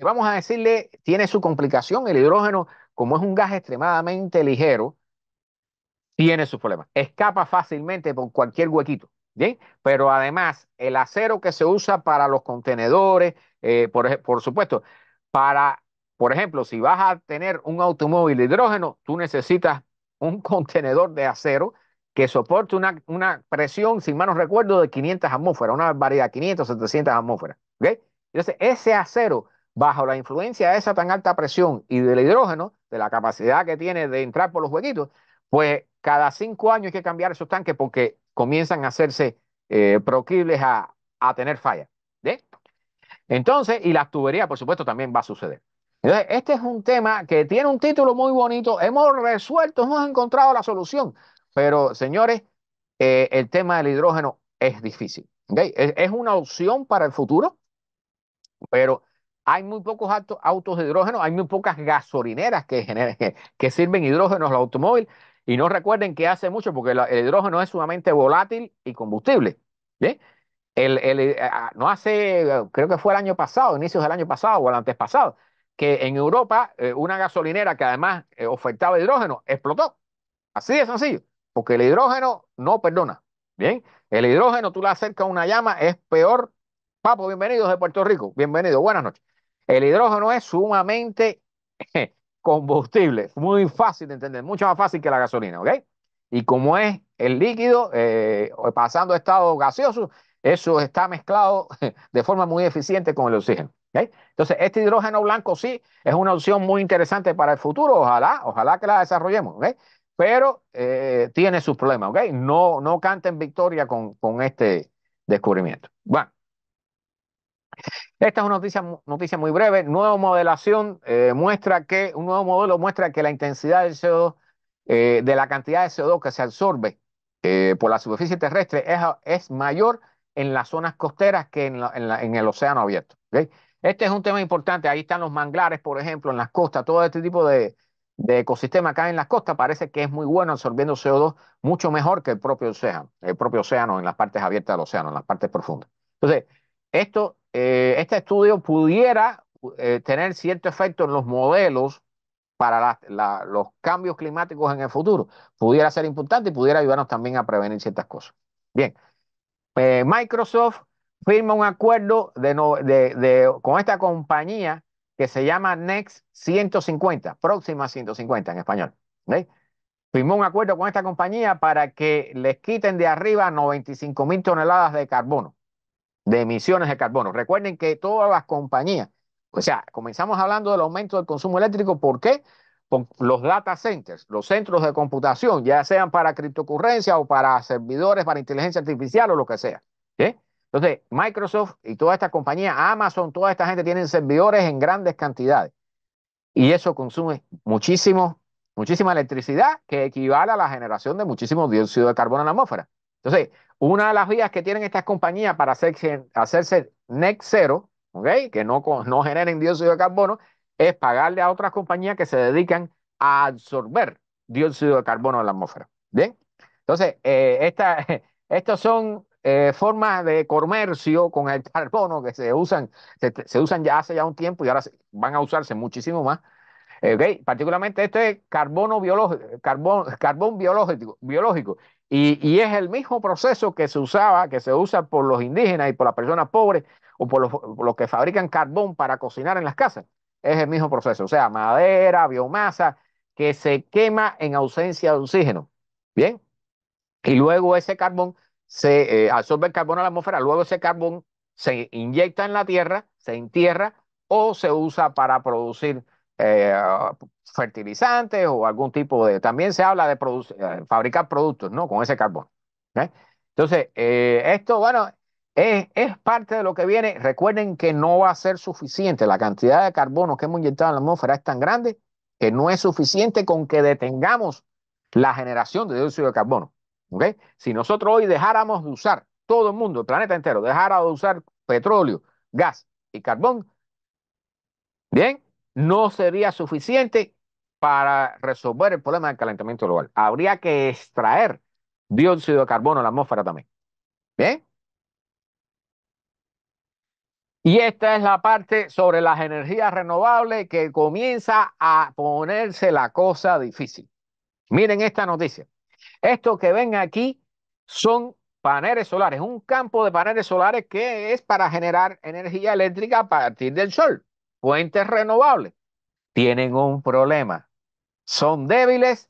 vamos a decirle, tiene su complicación. El hidrógeno, como es un gas extremadamente ligero, tiene sus problemas. Escapa fácilmente por cualquier huequito, ¿bien? Pero además, el acero que se usa para los contenedores, por supuesto, para, por ejemplo, si vas a tener un automóvil de hidrógeno, tú necesitas un contenedor de acero que soporte una presión, si mal no recuerdo, de 500 atmósferas, una barbaridad, 500, 700 atmósferas, ¿ok? Entonces, ese acero, bajo la influencia de esa tan alta presión y del hidrógeno, de la capacidad que tiene de entrar por los huequitos, pues cada 5 años hay que cambiar esos tanques porque comienzan a hacerse proclives a tener fallas. ¿Sí? Entonces, y las tuberías, por supuesto, también va a suceder. Entonces, este es un tema que tiene un título muy bonito. Hemos resuelto, hemos encontrado la solución. Pero, señores, el tema del hidrógeno es difícil. ¿Okay? Es una opción para el futuro, pero hay muy pocos autos de hidrógeno, hay muy pocas gasolineras que sirven hidrógeno al automóvil. Y no recuerden que hace mucho, porque el hidrógeno es sumamente volátil y combustible. ¿Bien? No hace, creo que fue el año pasado, inicios del año pasado o el antes pasado, que en Europa una gasolinera que además ofertaba hidrógeno explotó. Así de sencillo, porque el hidrógeno no perdona. Bien, el hidrógeno tú le acercas a una llama, es peor. Papo, bienvenidos de Puerto Rico, bienvenido, buenas noches. El hidrógeno es sumamente combustible, muy fácil de entender, mucho más fácil que la gasolina, ¿ok? Y como es el líquido pasando a estado gaseoso, eso está mezclado de forma muy eficiente con el oxígeno. ¿Ok? Entonces, este hidrógeno blanco sí es una opción muy interesante para el futuro, ojalá que la desarrollemos, ¿ok? Pero tiene sus problemas, ¿ok? No canten victoria con este descubrimiento. Bueno, esta es una noticia muy breve. Nueva modelación un nuevo modelo muestra que la intensidad del CO2, de la cantidad de CO2 que se absorbe por la superficie terrestre es mayor en las zonas costeras que en el océano abierto. ¿Ok? Este es un tema importante. Ahí están los manglares, por ejemplo, en las costas. Todo este tipo de ecosistema acá en las costas parece que es muy bueno absorbiendo CO2 mucho mejor que el propio océano en las partes abiertas del océano, en las partes profundas. Entonces, este estudio pudiera tener cierto efecto en los modelos para los cambios climáticos en el futuro. Pudiera ser importante y pudiera ayudarnos también a prevenir ciertas cosas. Bien, Microsoft firma un acuerdo con esta compañía que se llama Next 150, Próxima 150 en español. ¿ok? Firmó un acuerdo con esta compañía para que les quiten de arriba 95.000 toneladas de carbono, de emisiones de carbono. Recuerden que todas las compañías, o sea, comenzamos hablando del aumento del consumo eléctrico. ¿Por qué? Por los data centers, los centros de computación, ya sean para criptocurrencia o para servidores, para inteligencia artificial o lo que sea. ¿Sí? Entonces, Microsoft y toda esta compañía, Amazon, toda esta gente tienen servidores en grandes cantidades y eso consume muchísima electricidad que equivale a la generación de muchísimo dióxido de carbono en la atmósfera. Entonces, una de las vías que tienen estas compañías para hacerse net zero, ¿okay? Que no generen dióxido de carbono, es pagarle a otras compañías que se dedican a absorber dióxido de carbono en la atmósfera. ¿Bien? Entonces, estos son formas de comercio con el carbono que se usan ya hace ya un tiempo y ahora van a usarse muchísimo más. Okay. Particularmente esto es carbono biológico, carbón biológico. Y es el mismo proceso que se usaba, que se usa por los indígenas y por las personas pobres o por los que fabrican carbón para cocinar en las casas. Es el mismo proceso, o sea, madera, biomasa, que se quema en ausencia de oxígeno. Bien, y luego ese carbón se absorbe el carbono a la atmósfera, luego ese carbón se inyecta en la tierra, se entierra o se usa para producir eh, fertilizantes o algún tipo de... También se habla de fabricar productos, ¿no? Con ese carbón. ¿Ok? Entonces, esto, bueno, es parte de lo que viene. Recuerden que no va a ser suficiente. La cantidad de carbono que hemos inyectado en la atmósfera es tan grande que no es suficiente con que detengamos la generación de dióxido de carbono. ¿Ok? Si nosotros hoy dejáramos de usar, todo el mundo, el planeta entero, dejara de usar petróleo, gas y carbón, bien, no sería suficiente para resolver el problema del calentamiento global. Habría que extraer dióxido de carbono en la atmósfera también. Bien. Y esta es la parte sobre las energías renovables que comienza a ponerse la cosa difícil. Miren esta noticia. Esto que ven aquí son paneles solares, un campo de paneles solares que es para generar energía eléctrica a partir del sol. Fuentes renovables. Tienen un problema. Son débiles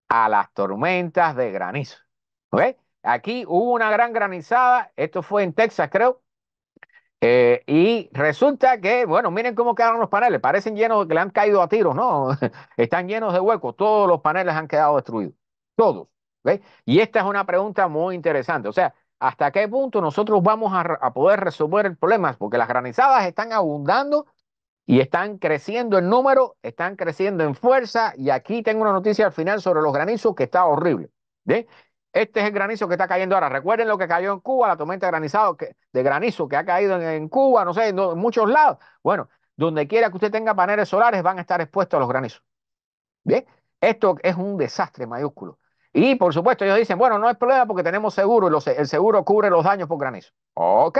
a las tormentas de granizo. ¿Ok? Aquí hubo una gran granizada, esto fue en Texas, creo, y resulta que, bueno, miren cómo quedaron los paneles, parecen llenos, que le han caído a tiros, ¿no? Están llenos de huecos, todos los paneles han quedado destruidos, todos. ¿Ok? Y esta es una pregunta muy interesante, o sea, ¿hasta qué punto nosotros vamos a poder resolver el problema? Porque las granizadas están abundando y están creciendo en número, están creciendo en fuerza. Y aquí tengo una noticia al final sobre los granizos que está horrible. ¿Ve? Este es el granizo que está cayendo ahora. Recuerden lo que cayó en Cuba, la tormenta de granizo que ha caído en Cuba, no sé, en muchos lados. Bueno, donde quiera que usted tenga paneles solares, van a estar expuestos a los granizos. ¿Bien? Esto es un desastre mayúsculo. Y por supuesto, ellos dicen, bueno, no hay problema porque tenemos seguro y el seguro cubre los daños por granizo. Ok,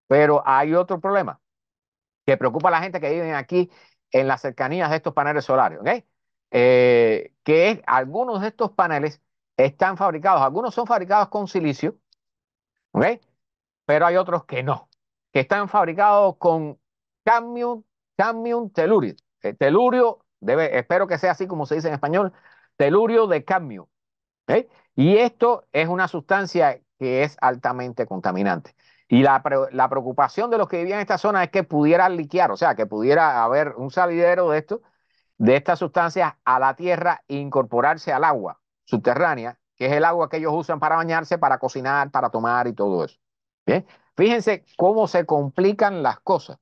pero hay otro problema que preocupa a la gente que vive aquí en las cercanías de estos paneles solares, ¿ok? Que es, algunos de estos paneles están fabricados, algunos son fabricados con silicio, ¿ok? Pero hay otros que no, que están fabricados con cadmium, cadmium telurio. Telurio, espero que sea así como se dice en español, telurio de cadmio. ¿Ok? Y esto es una sustancia que es altamente contaminante. Y la preocupación de los que vivían en esta zona es que pudiera liquear, o sea, que pudiera haber un salidero de esto, de estas sustancias a la tierra e incorporarse al agua subterránea, que es el agua que ellos usan para bañarse, para cocinar, para tomar y todo eso. Bien, fíjense cómo se complican las cosas.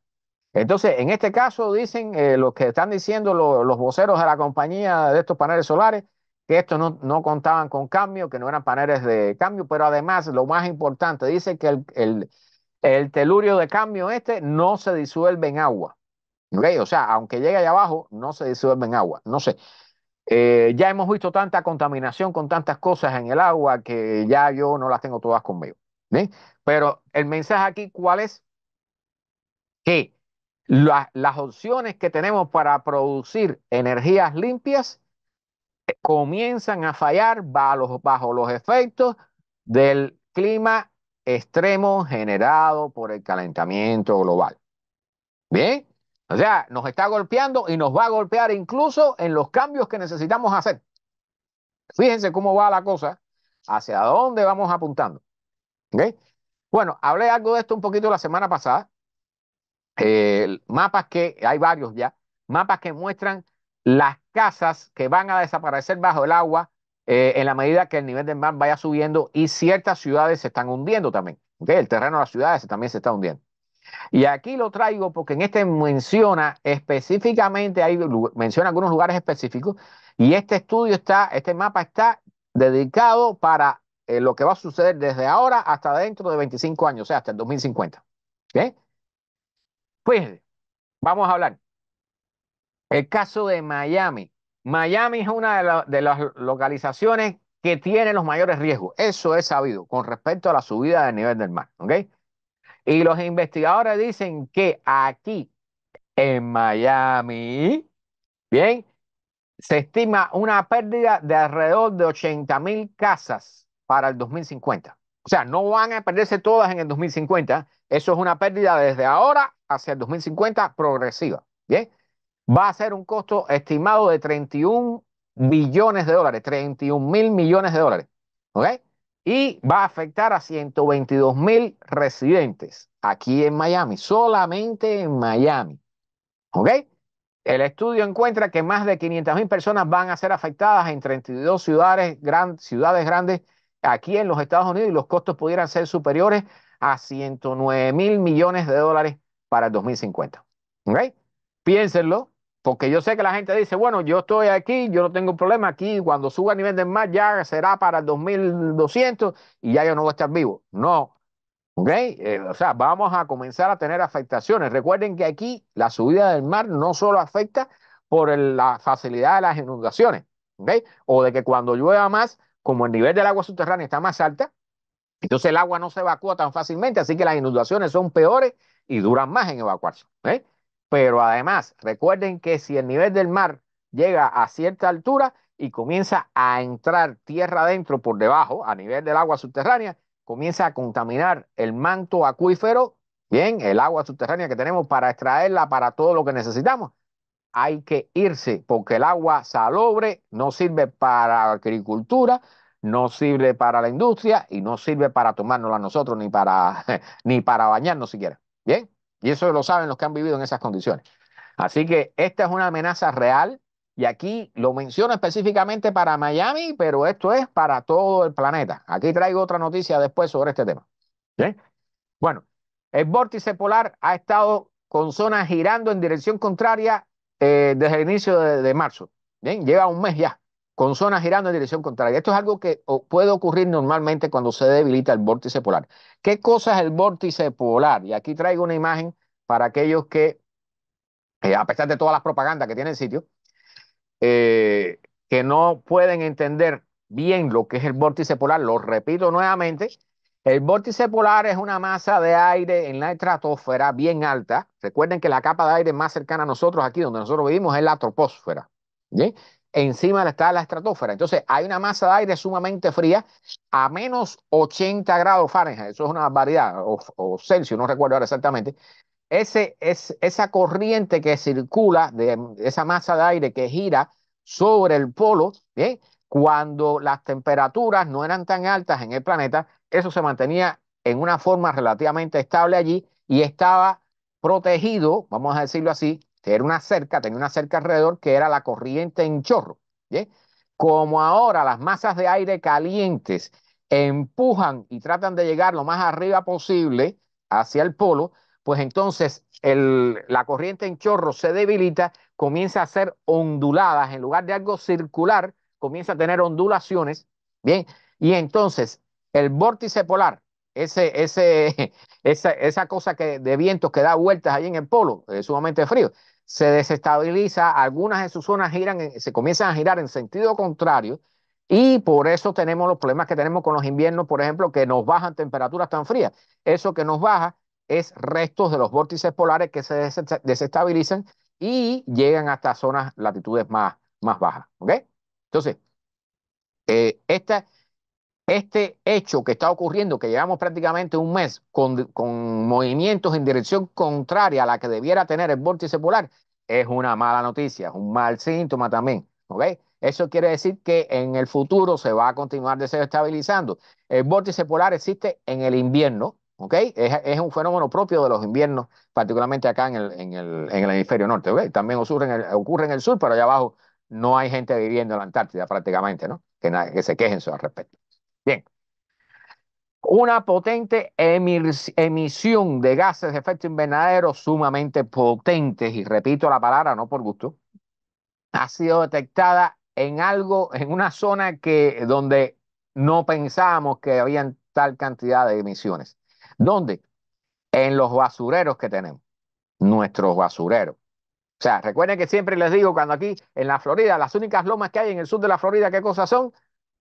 Entonces, en este caso dicen los que están diciendo los voceros de la compañía de estos paneles solares que estos no contaban con cambio, que no eran paneles de cambio, pero además lo más importante, dice que el telurio de cambio este no se disuelve en agua. ¿Ok? O sea, aunque llegue allá abajo, no se disuelve en agua. No sé. Ya hemos visto tanta contaminación con tantas cosas en el agua que ya yo no las tengo todas conmigo. ¿Sí? Pero el mensaje aquí, ¿cuál es? Que las opciones que tenemos para producir energías limpias comienzan a fallar bajo los efectos del clima extremo generado por el calentamiento global. ¿Bien? O sea, nos está golpeando y nos va a golpear incluso en los cambios que necesitamos hacer. Fíjense cómo va la cosa, hacia dónde vamos apuntando. ¿Ok? Bueno, hablé algo de esto un poquito la semana pasada. Mapas que, hay varios ya, mapas que muestran las casas que van a desaparecer bajo el agua en la medida que el nivel del mar vaya subiendo y ciertas ciudades se están hundiendo también. ¿Okay? El terreno de las ciudades también se está hundiendo. Y aquí lo traigo porque en este menciona específicamente, menciona algunos lugares específicos y este estudio está, este mapa está dedicado para lo que va a suceder desde ahora hasta dentro de 25 años, o sea, hasta el 2050. ¿Okay? Pues vamos a hablar. El caso de Miami. Miami es una de las localizaciones que tiene los mayores riesgos. Eso es sabido con respecto a la subida del nivel del mar. ¿Ok? Y los investigadores dicen que aquí en Miami, bien, se estima una pérdida de alrededor de 80.000 casas para el 2050. O sea, no van a perderse todas en el 2050. Eso es una pérdida desde ahora hacia el 2050 progresiva. Bien, va a ser un costo estimado de 31 billones de dólares, 31.000 millones de dólares. ¿Ok? Y va a afectar a 122.000 residentes aquí en Miami, solamente en Miami. ¿Ok? El estudio encuentra que más de 500.000 personas van a ser afectadas en 32 ciudades grandes aquí en los Estados Unidos y los costos pudieran ser superiores a 109.000 millones de dólares para el 2050. ¿Ok? Piénsenlo, porque yo sé que la gente dice, bueno, yo estoy aquí, yo no tengo problema aquí, cuando suba a nivel del mar ya será para el 2200 y ya yo no voy a estar vivo. No, ¿ok? O sea, vamos a comenzar a tener afectaciones. Recuerden que aquí la subida del mar no solo afecta por la facilidad de las inundaciones, ¿ok? O de que cuando llueva más, como el nivel del agua subterránea está más alta, entonces el agua no se evacúa tan fácilmente, así que las inundaciones son peores y duran más en evacuarse. ¿Eh? Pero además, recuerden que si el nivel del mar llega a cierta altura y comienza a entrar tierra adentro por debajo, a nivel del agua subterránea, comienza a contaminar el manto acuífero, bien, el agua subterránea que tenemos para extraerla para todo lo que necesitamos hay que irse porque el agua salobre no sirve para agricultura, no sirve para la industria y no sirve para tomárnosla nosotros ni para, ni para bañarnos siquiera. Bien, y eso lo saben los que han vivido en esas condiciones. Así que esta es una amenaza real y aquí lo menciono específicamente para Miami, pero esto es para todo el planeta. Aquí traigo otra noticia después sobre este tema. Bien. Bueno, el vórtice polar ha estado con zonas girando en dirección contraria desde el inicio de marzo. Bien, lleva un mes ya con zonas girando en dirección contraria. Esto es algo que puede ocurrir normalmente cuando se debilita el vórtice polar. ¿Qué cosa es el vórtice polar? Y aquí traigo una imagen para aquellos que, a pesar de todas las propagandas que tiene el sitio, eh, que no pueden entender bien lo que es el vórtice polar, lo repito nuevamente, el vórtice polar es una masa de aire en la estratosfera bien alta. Recuerden que la capa de aire más cercana a nosotros, aquí donde nosotros vivimos, es la troposfera. ¿Bien? Encima está la estratosfera. Entonces, hay una masa de aire sumamente fría a menos 80 grados Fahrenheit. Eso es una variedad, o Celsius, no recuerdo ahora exactamente esa corriente que circula de esa masa de aire que gira sobre el polo, ¿bien? Cuando las temperaturas no eran tan altas en el planeta, eso se mantenía en una forma relativamente estable allí y estaba protegido, vamos a decirlo así, que era una cerca, tenía una cerca alrededor que era la corriente en chorro, ¿bien? Como ahora las masas de aire calientes empujan y tratan de llegar lo más arriba posible hacia el polo, pues entonces la corriente en chorro se debilita, comienza a ser onduladas, en lugar de algo circular, comienza a tener ondulaciones, ¿bien? Y entonces el vórtice polar, esa cosa de vientos que da vueltas ahí en el polo, sumamente frío, se desestabiliza, algunas de sus zonas se comienzan a girar en sentido contrario, y por eso tenemos los problemas que tenemos con los inviernos, por ejemplo, que nos bajan temperaturas tan frías. Eso que nos baja es restos de los vórtices polares que se desestabilizan y llegan hasta zonas, latitudes más bajas. ¿Ok? Entonces, esta Este hecho que está ocurriendo, que llevamos prácticamente un mes con movimientos en dirección contraria a la que debiera tener el vórtice polar, es una mala noticia, es un mal síntoma también. ¿Ok? Eso quiere decir que en el futuro se va a continuar desestabilizando. El vórtice polar existe en el invierno. ¿Ok? Es un fenómeno propio de los inviernos, particularmente acá en el hemisferio norte. ¿Ok? También ocurre en el sur, pero allá abajo no hay gente viviendo en la Antártida prácticamente, ¿no? Que se quejen al respecto. Bien, una potente emisión de gases de efecto invernadero sumamente potentes, y repito la palabra no por gusto, ha sido detectada en algo, en una zona donde no pensábamos que había tal cantidad de emisiones. ¿Dónde? En los basureros que tenemos, nuestros basureros. O sea, recuerden que siempre les digo cuando aquí en la Florida, las únicas lomas que hay en el sur de la Florida, ¿qué cosas son?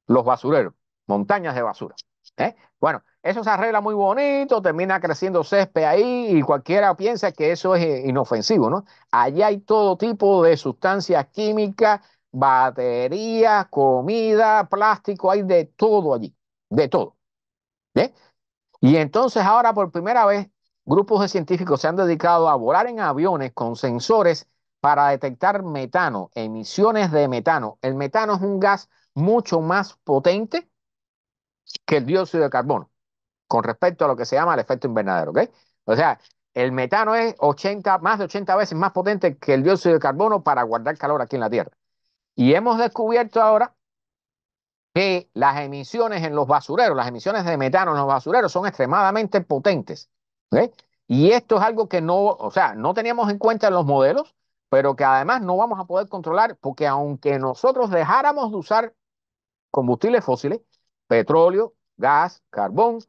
Los basureros, montañas de basura. ¿Eh? Bueno, eso se arregla muy bonito, termina creciendo césped ahí y cualquiera piensa que eso es inofensivo, ¿no? Allí hay todo tipo de sustancias químicas, baterías, comida, plástico, hay de todo allí, de todo. ¿Eh? Y entonces ahora por primera vez grupos de científicos se han dedicado a volar en aviones con sensores para detectar metano, emisiones de metano. El metano es un gas mucho más potente que el dióxido de carbono con respecto a lo que se llama el efecto invernadero, ¿ok? O sea, el metano es más de 80 veces más potente que el dióxido de carbono para guardar calor aquí en la Tierra. Y hemos descubierto ahora que las emisiones en los basureros, las emisiones de metano en los basureros son extremadamente potentes, ¿ok? Y esto es algo que no, o sea, no teníamos en cuenta en los modelos, pero que además no vamos a poder controlar porque aunque nosotros dejáramos de usar combustibles fósiles, petróleo, gas, carbón,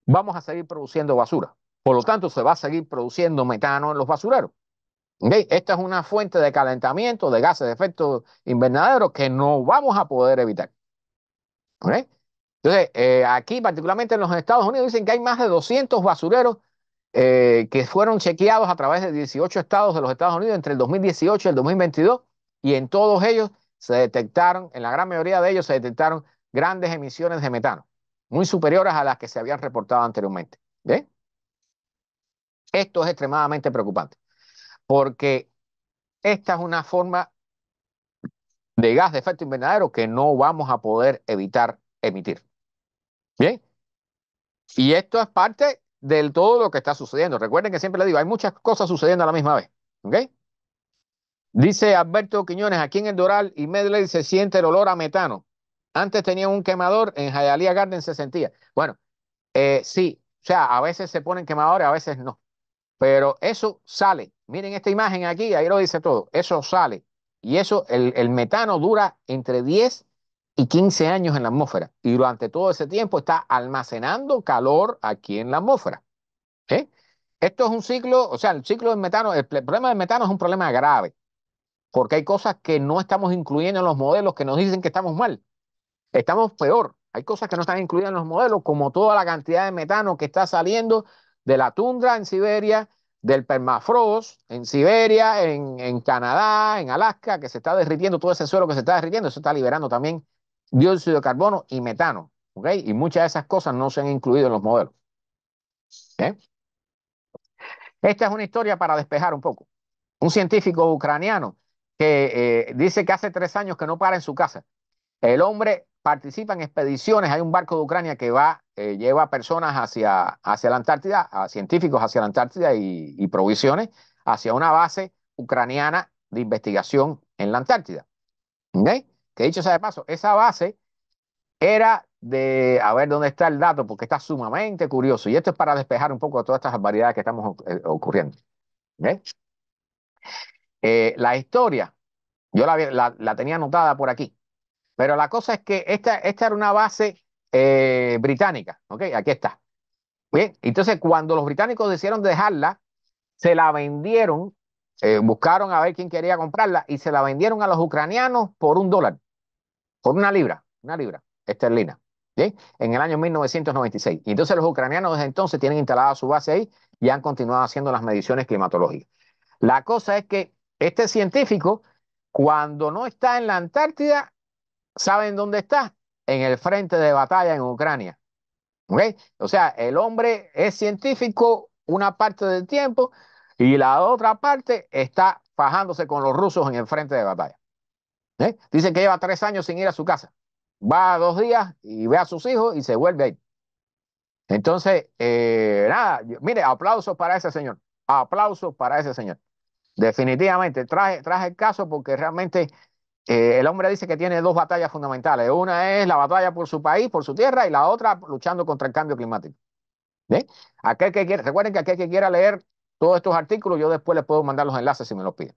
vamos a seguir produciendo basura. Por lo tanto, se va a seguir produciendo metano en los basureros. ¿Okay? Esta es una fuente de calentamiento de gases de efecto invernadero que no vamos a poder evitar. ¿Okay? Entonces, aquí, particularmente en los Estados Unidos, dicen que hay más de 200 basureros que fueron chequeados a través de 18 estados de los Estados Unidos entre el 2018 y el 2022, y en todos ellos se detectaron, en la gran mayoría de ellos se detectaron grandes emisiones de metano, muy superiores a las que se habían reportado anteriormente. ¿Bien? Esto es extremadamente preocupante, porque esta es una forma de gas de efecto invernadero que no vamos a poder evitar emitir. Bien, y esto es parte del todo lo que está sucediendo. Recuerden que siempre les digo, hay muchas cosas sucediendo a la misma vez. ¿Ok? Dice Alberto Quiñones, aquí en el Doral y Medley se siente el olor a metano. Antes tenían un quemador, en Hialeah Garden se sentía. Bueno, sí, o sea, a veces se ponen quemadores, a veces no. Pero eso sale. Miren esta imagen aquí, ahí lo dice todo. Eso sale. Y eso, el metano dura entre 10 y 15 años en la atmósfera. Y durante todo ese tiempo está almacenando calor aquí en la atmósfera. ¿Eh? Esto es un ciclo, o sea, el ciclo del metano, problema del metano es un problema grave, porque hay cosas que no estamos incluyendo en los modelos que nos dicen que estamos mal. Estamos peor. Hay cosas que no están incluidas en los modelos, como toda la cantidad de metano que está saliendo de la tundra en Siberia, del permafrost en Siberia, en Canadá, en Alaska, que se está derritiendo, todo ese suelo que se está derritiendo, eso está liberando también dióxido de carbono y metano. ¿Ok? Y muchas de esas cosas no se han incluido en los modelos. ¿Ok? Esta es una historia para despejar un poco. Un científico ucraniano que dice que hace 3 años que no para en su casa. El hombre participa en expediciones. Hay un barco de Ucrania que lleva personas hacia la Antártida, a científicos hacia la Antártida y provisiones hacia una base ucraniana de investigación en la Antártida. ¿Ok? Que dicho sea de paso, esa base era a ver dónde está el dato, porque está sumamente curioso. Y esto es para despejar un poco de todas estas variedades que estamos ocurriendo. ¿Ok? La historia, yo la tenía anotada por aquí. Pero la cosa es que esta era una base británica, ¿ok? Aquí está. Bien, entonces cuando los británicos decidieron dejarla, se la vendieron, buscaron a ver quién quería comprarla y se la vendieron a los ucranianos por $1, por una libra esterlina, ¿bien? En el año 1996. Y entonces los ucranianos desde entonces tienen instalada su base ahí y han continuado haciendo las mediciones climatológicas. La cosa es que este científico, cuando no está en la Antártida, ¿saben dónde está? en el frente de batalla en Ucrania. ¿Ok? O sea, el hombre es científico una parte del tiempo y la otra parte está fajándose con los rusos en el frente de batalla. Dicen que lleva 3 años sin ir a su casa. Va 2 días y ve a sus hijos y se vuelve ahí. Entonces, nada, mire, aplausos para ese señor. Aplausos para ese señor. Definitivamente, traje el caso porque realmente el hombre dice que tiene dos batallas fundamentales. Una es la batalla por su país, por su tierra, y la otra luchando contra el cambio climático. ¿Bien? Recuerden que aquel que quiera leer todos estos artículos, yo después les puedo mandar los enlaces si me los piden.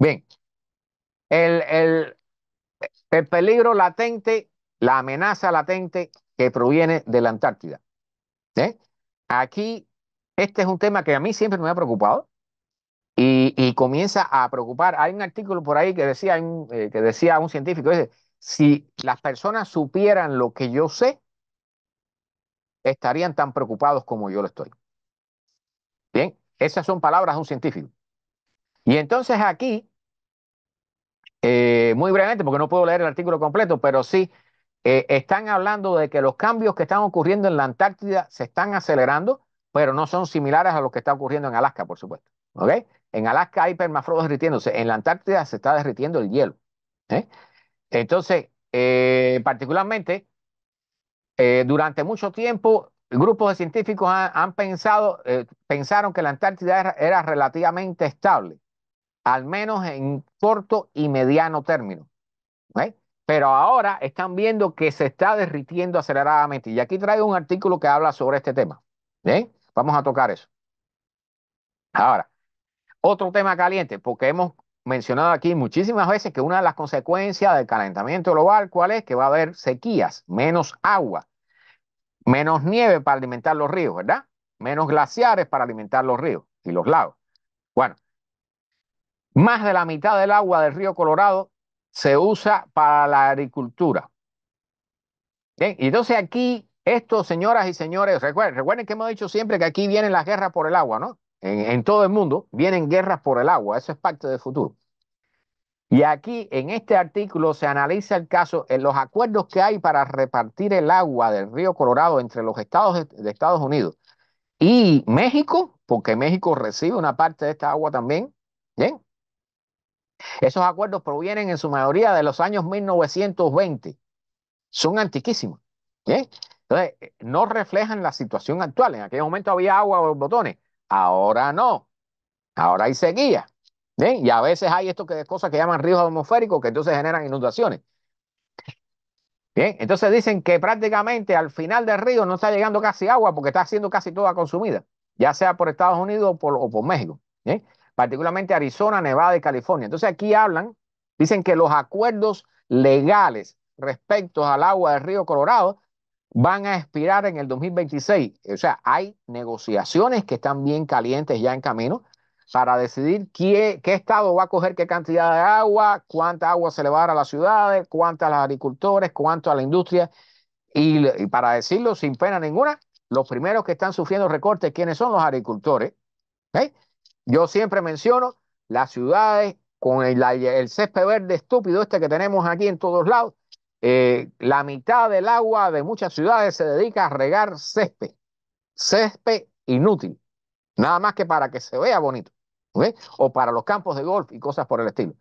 Bien, el, el, el peligro latente, la amenaza latente que proviene de la Antártida. ¿Eh? Aquí, este es un tema que a mí siempre me ha preocupado y comienza a preocupar. Hay un artículo por ahí que decía un científico, dice, si las personas supieran lo que yo sé, estarían tan preocupados como yo lo estoy. Bien, esas son palabras de un científico. Y entonces aquí, muy brevemente, porque no puedo leer el artículo completo, pero sí, están hablando de que los cambios que están ocurriendo en la Antártida se están acelerando, pero no son similares a lo que está ocurriendo en Alaska, por supuesto. ¿Ok? En Alaska hay permafrost derritiéndose, en la Antártida se está derritiendo el hielo. ¿Eh? Entonces, particularmente, durante mucho tiempo, grupos de científicos han pensaron que la Antártida era relativamente estable, al menos en corto y mediano término. ¿Eh? Pero ahora están viendo que se está derritiendo aceleradamente. Y aquí traigo un artículo que habla sobre este tema. ¿Eh? Vamos a tocar eso. Ahora, otro tema caliente, porque hemos mencionado aquí muchísimas veces que una de las consecuencias del calentamiento global, ¿cuál es? Que va a haber sequías, menos agua, menos nieve para alimentar los ríos, ¿verdad? Menos glaciares para alimentar los ríos y los lagos. Bueno, más de la mitad del agua del río Colorado se usa para la agricultura. Bien, y entonces aquí, esto, señoras y señores, recuerden que hemos dicho siempre que aquí vienen las guerras por el agua, ¿no? En todo el mundo vienen guerras por el agua, eso es parte del futuro. Y aquí, en este artículo, se analiza el caso en los acuerdos que hay para repartir el agua del río Colorado entre los estados de Estados Unidos y México, porque México recibe una parte de esta agua también. Bien, esos acuerdos provienen en su mayoría de los años 1920. Son antiquísimos. ¿Eh? Entonces, no reflejan la situación actual. En aquel momento había agua o botones. Ahora no. Ahora hay sequía. ¿Bien? Y a veces hay cosas que llaman ríos atmosféricos que entonces generan inundaciones. Bien, entonces dicen que prácticamente al final del río no está llegando casi agua porque está siendo casi toda consumida, ya sea por Estados Unidos o por México. Bien, particularmente Arizona, Nevada y California. Entonces aquí dicen que los acuerdos legales respecto al agua del río Colorado van a expirar en el 2026. O sea, hay negociaciones que están bien calientes ya en camino para decidir qué estado va a coger qué cantidad de agua, cuánta agua se le va a dar a las ciudades, cuánta a los agricultores, cuánto a la industria. Y para decirlo sin pena ninguna, los primeros que están sufriendo recortes, ¿quiénes son? Los agricultores. ¿Eh? Yo siempre menciono las ciudades con el césped verde estúpido este que tenemos aquí en todos lados. La mitad del agua de muchas ciudades se dedica a regar césped, césped inútil, nada más que para que se vea bonito, ¿ok? O para los campos de golf y cosas por el estilo.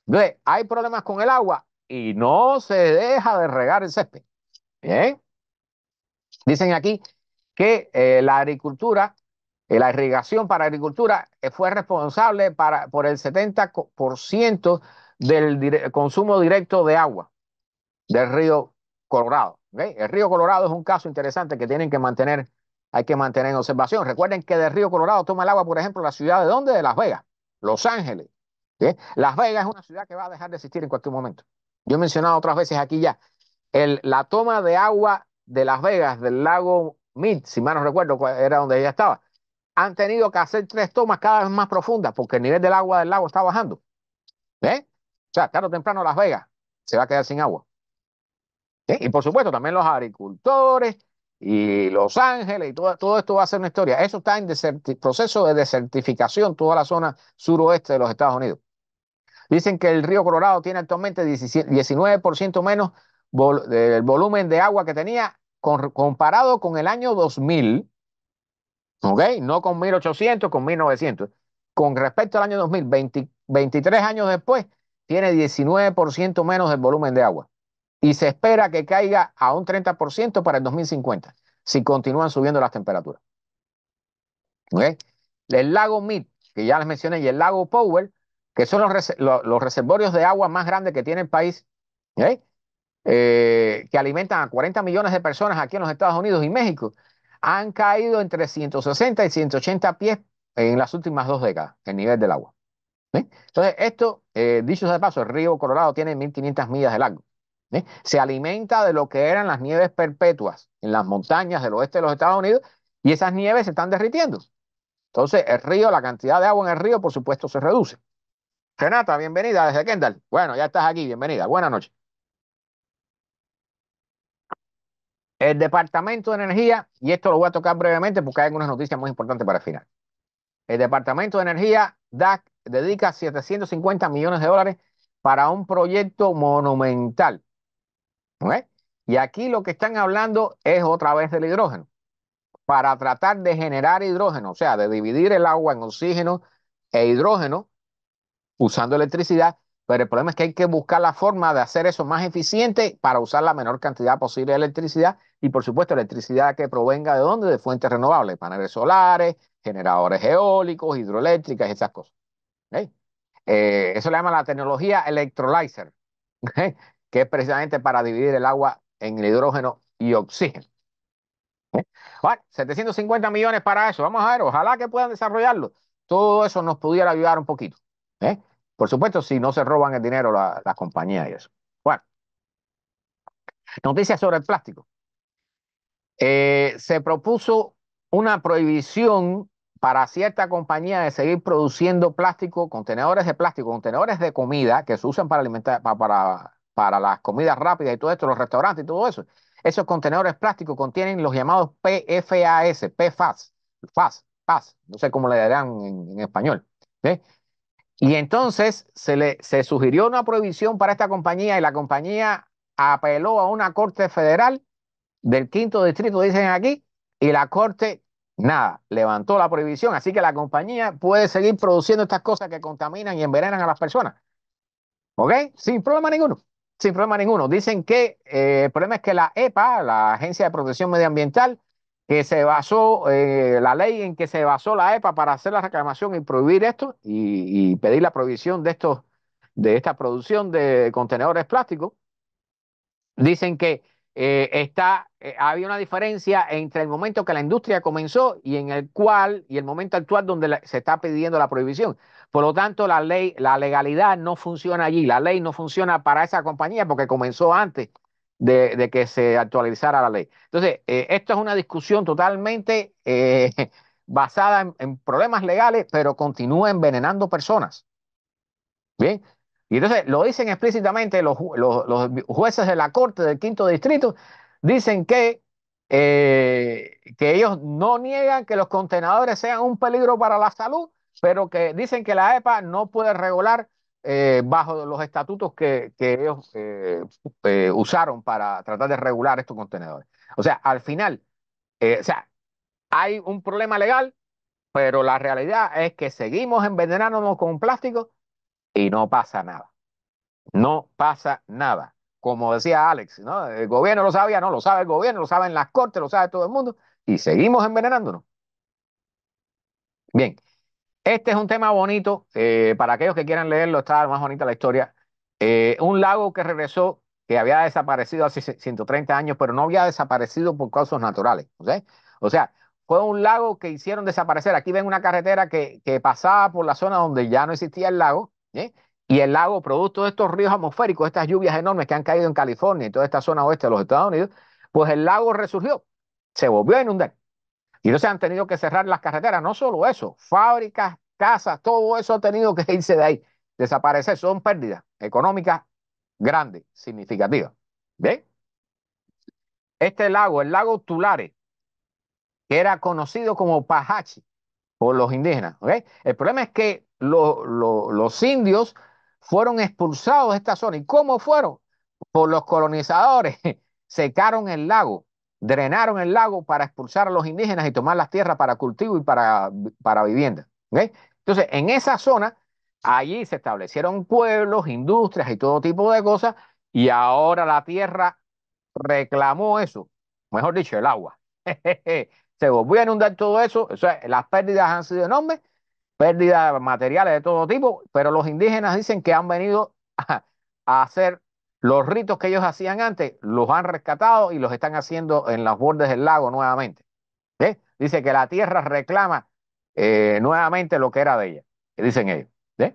Entonces, hay problemas con el agua y no se deja de regar el césped. Bien, dicen aquí que la agricultura, la irrigación para agricultura fue responsable por el 70% del consumo directo de agua del río Colorado. ¿Okay? El río Colorado es un caso interesante que hay que mantener en observación. Recuerden que del río Colorado toma el agua, por ejemplo, la ciudad de ¿dónde? De Las Vegas, Los Ángeles. ¿Okay? Las Vegas es una ciudad que va a dejar de existir en cualquier momento. Yo he mencionado otras veces aquí ya, la toma de agua de Las Vegas, del lago Mead, si mal no recuerdo, era donde ella estaba, han tenido que hacer 3 tomas cada vez más profundas porque el nivel del agua del lago está bajando. ¿Eh? O sea, tarde o temprano Las Vegas se va a quedar sin agua. Y por supuesto, también los agricultores y Los Ángeles y todo esto va a ser una historia. Eso está en proceso de desertificación, toda la zona suroeste de los Estados Unidos. Dicen que el río Colorado tiene actualmente 19% menos del volumen de agua que tenía comparado con el año 2000, ¿ok? No con 1800, con 1900. Con respecto al año 2000, 23 años después, tiene 19% menos del volumen de agua. Y se espera que caiga a un 30% para el 2050, si continúan subiendo las temperaturas. ¿Ok? El lago Mead, que ya les mencioné, y el lago Powell, que son los reservorios de agua más grandes que tiene el país, ¿ok? Que alimentan a 40 millones de personas aquí en los Estados Unidos y México, han caído entre 160 y 180 pies en las últimas 2 décadas, el nivel del agua. ¿Sí? Entonces, esto, dicho sea de paso, el río Colorado tiene 1.500 millas de largo. ¿Sí? Se alimenta de lo que eran las nieves perpetuas en las montañas del oeste de los Estados Unidos y esas nieves se están derritiendo. Entonces, el río, la cantidad de agua en el río, por supuesto, se reduce. Renata, bienvenida desde Kendall. Bueno, ya estás aquí, bienvenida. Buenas noches. El Departamento de Energía, y esto lo voy a tocar brevemente porque hay algunas noticias muy importantes para el final. El Departamento de Energía dedica 750 millones de dólares para un proyecto monumental. ¿Ok? Y aquí lo que están hablando es otra vez del hidrógeno, para tratar de generar hidrógeno, o sea, de dividir el agua en oxígeno e hidrógeno usando electricidad, pero el problema es que hay que buscar la forma de hacer eso más eficiente para usar la menor cantidad posible de electricidad y por supuesto electricidad que provenga de dónde, de fuentes renovables, paneles solares, generadores eólicos, hidroeléctricas y esas cosas. ¿Ok? Eso le llama la tecnología electrolyzer, ¿ok? Que es precisamente para dividir el agua en el hidrógeno y oxígeno. ¿Ok? Bueno, 750 millones para eso. Vamos a ver, ojalá que puedan desarrollarlo. Todo eso nos pudiera ayudar un poquito. ¿Eh? Por supuesto, si no se roban el dinero las compañías y eso. Bueno, noticias sobre el plástico. Se propuso una prohibición para cierta compañía de seguir produciendo plástico, contenedores de plástico, contenedores de comida que se usan para alimentar, para las comidas rápidas y todo esto, los restaurantes y todo eso. Esos contenedores plásticos contienen los llamados PFAS, PFAS, FAS, no sé cómo le dirán en español. ¿Sí? Y entonces se sugirió una prohibición para esta compañía y la compañía apeló a una corte federal del quinto distrito, dicen aquí, y la corte, nada, levantó la prohibición. Así que la compañía puede seguir produciendo estas cosas que contaminan y envenenan a las personas. ¿Ok? Sin problema ninguno. Sin problema ninguno. Dicen que el problema es que la EPA, la Agencia de Protección Medioambiental, que se basó, la ley en que se basó la EPA para hacer la reclamación y prohibir esto y pedir la prohibición de esta producción de contenedores plásticos, dicen que había una diferencia entre el momento que la industria comenzó y en el cual, y el momento actual donde se está pidiendo la prohibición. Por lo tanto, la ley, la legalidad no funciona allí. La ley no funciona para esa compañía porque comenzó antes de que se actualizara la ley. Entonces, esto es una discusión totalmente basada en problemas legales, pero continúa envenenando personas. Bien. Y entonces lo dicen explícitamente los jueces de la Corte del Quinto Distrito, dicen que ellos no niegan que los contenedores sean un peligro para la salud, pero que dicen que la EPA no puede regular bajo los estatutos que ellos usaron para tratar de regular estos contenedores. O sea, al final, o sea, hay un problema legal, pero la realidad es que seguimos envenenándonos con plástico y no pasa nada. No pasa nada. Como decía Alex, ¿no? El gobierno lo sabía, no lo sabe el gobierno, lo saben las cortes, lo sabe todo el mundo y seguimos envenenándonos. Bien, este es un tema bonito para aquellos que quieran leerlo, está más bonita la historia. Un lago que regresó, que había desaparecido hace 130 años, pero no había desaparecido por causas naturales. ¿Okay? O sea, fue un lago que hicieron desaparecer. Aquí ven una carretera que pasaba por la zona donde ya no existía el lago, ¿eh? Y el lago, producto de estos ríos atmosféricos, estas lluvias enormes que han caído en California y toda esta zona oeste de los Estados Unidos, pues el lago resurgió, se volvió a inundar. Y no se han tenido que cerrar las carreteras, no solo eso, fábricas, casas, todo eso ha tenido que irse de ahí, desaparecer. Son pérdidas económicas grandes, significativas. ¿Bien? Este lago, el lago Tulare, que era conocido como Pahachi por los indígenas. ¿Ok? El problema es que los indios fueron expulsados de esta zona. ¿Y cómo fueron? Por los colonizadores. Secaron el lago, drenaron el lago para expulsar a los indígenas y tomar las tierras para cultivo y para vivienda. ¿Okay? Entonces, en esa zona, allí se establecieron pueblos, industrias y todo tipo de cosas, y ahora la tierra reclamó eso, mejor dicho, el agua. Se volvió a inundar todo eso, o sea, las pérdidas han sido enormes, pérdidas materiales de todo tipo, pero los indígenas dicen que han venido a hacer los ritos que ellos hacían antes, los han rescatado y los están haciendo en los bordes del lago nuevamente. ¿Sí? Dice que la tierra reclama nuevamente lo que era de ella, que dicen ellos. ¿Sí?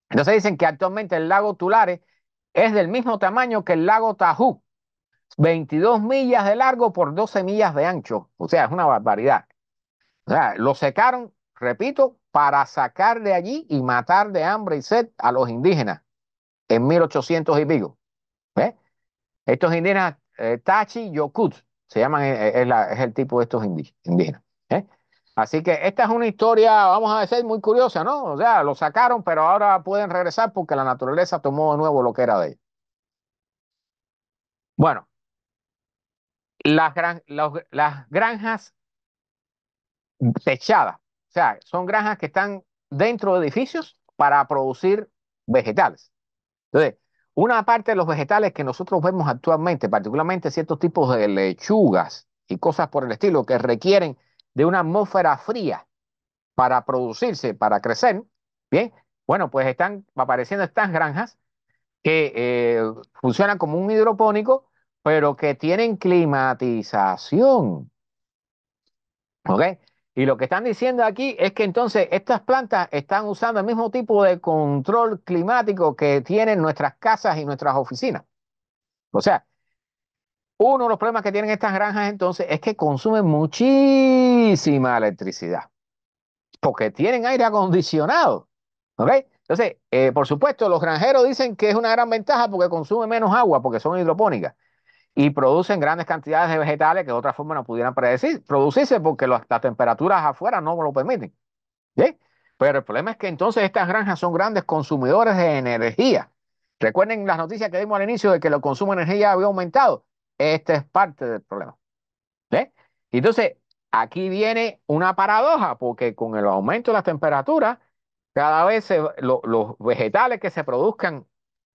Entonces dicen que actualmente el lago Tulare es del mismo tamaño que el lago Tajú, 22 millas de largo por 12 millas de ancho. O sea, es una barbaridad. O sea, lo secaron, repito, para sacar de allí y matar de hambre y sed a los indígenas en 1800 y pico. ¿Ves? Estos indígenas, Tachi Yokut, se llaman, es el tipo de estos indígenas. ¿Eh? Así que esta es una historia, vamos a decir, muy curiosa, ¿no? O sea, lo sacaron, pero ahora pueden regresar porque la naturaleza tomó de nuevo lo que era de ellos. Bueno, las granjas techadas, o sea, son granjas que están dentro de edificios para producir vegetales. Entonces, una parte de los vegetales que nosotros vemos actualmente, particularmente ciertos tipos de lechugas y cosas por el estilo que requieren de una atmósfera fría para producirse, para crecer, bien, bueno, pues están apareciendo estas granjas que funcionan como un hidropónico, pero que tienen climatización. ¿Ok? Y lo que están diciendo aquí es que entonces estas plantas están usando el mismo tipo de control climático que tienen nuestras casas y nuestras oficinas. O sea, uno de los problemas que tienen estas granjas entonces es que consumen muchísima electricidad, porque tienen aire acondicionado. ¿Ok? Entonces, por supuesto, los granjeros dicen que es una gran ventaja porque consumen menos agua, porque son hidropónicas y producen grandes cantidades de vegetales que de otra forma no pudieran producirse porque las temperaturas afuera no lo permiten. ¿Sí? Pero el problema es que entonces estas granjas son grandes consumidores de energía. Recuerden las noticias que dimos al inicio de que el consumo de energía había aumentado. Este es parte del problema. ¿Sí? Y entonces, aquí viene una paradoja, porque con el aumento de las temperaturas, cada vez los vegetales que se produzcan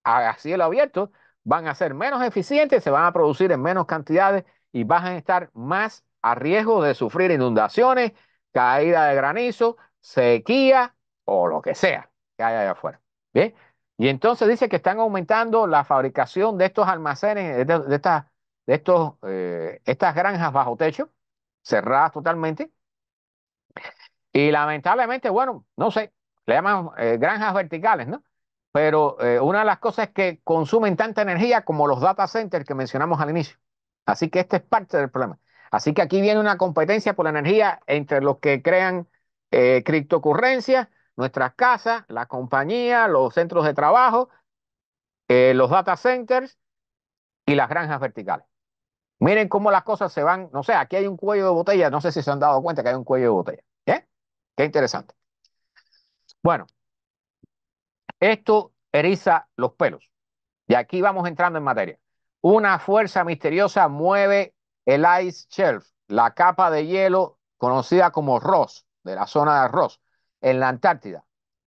a cielo abierto van a ser menos eficientes, se van a producir en menos cantidades y van a estar más a riesgo de sufrir inundaciones, caída de granizo, sequía o lo que sea que haya allá afuera. ¿Bien? Y entonces dice que están aumentando la fabricación de estos almacenes, estas granjas bajo techo, cerradas totalmente. Y lamentablemente, bueno, no sé, le llaman granjas verticales, ¿no? Pero una de las cosas es que consumen tanta energía como los data centers que mencionamos al inicio. Así que este es parte del problema. Así que aquí viene una competencia por la energía entre los que crean criptocurrencias, nuestras casas, la compañía, los centros de trabajo, los data centers y las granjas verticales. Miren cómo las cosas se van, no sé, aquí hay un cuello de botella, no sé si se han dado cuenta que hay un cuello de botella. ¿Eh? Qué interesante. Bueno, esto eriza los pelos. Y aquí vamos entrando en materia. Una fuerza misteriosa mueve el ice shelf, la capa de hielo conocida como Ross, de la zona de Ross, en la Antártida.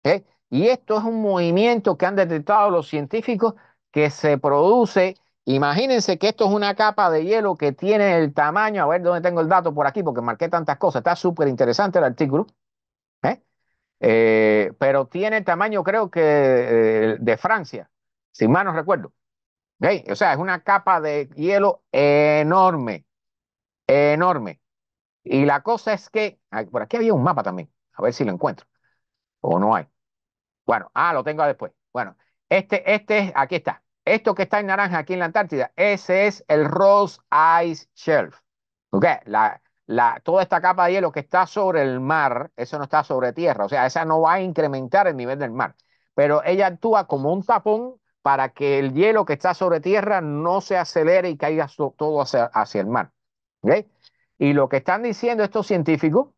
¿Ok? Y esto es un movimiento que han detectado los científicos que se produce. Imagínense que esto es una capa de hielo que tiene el tamaño, a ver dónde tengo el dato por aquí, porque marqué tantas cosas. Está súper interesante el artículo. ¿Eh? Pero tiene el tamaño, creo que de Francia, si mal no recuerdo. ¿Ok? O sea, es una capa de hielo enorme, enorme. Y la cosa es que, por aquí había un mapa también, a ver si lo encuentro, o no hay. Bueno, lo tengo después. Bueno, aquí está. Esto que está en naranja aquí en la Antártida, ese es el Ross Ice Shelf. ¿Ok? Toda esta capa de hielo que está sobre el mar, eso no está sobre tierra, o sea, esa no va a incrementar el nivel del mar, pero ella actúa como un tapón para que el hielo que está sobre tierra no se acelere y caiga todo hacia el mar. ¿Ok? Y lo que están diciendo estos científicos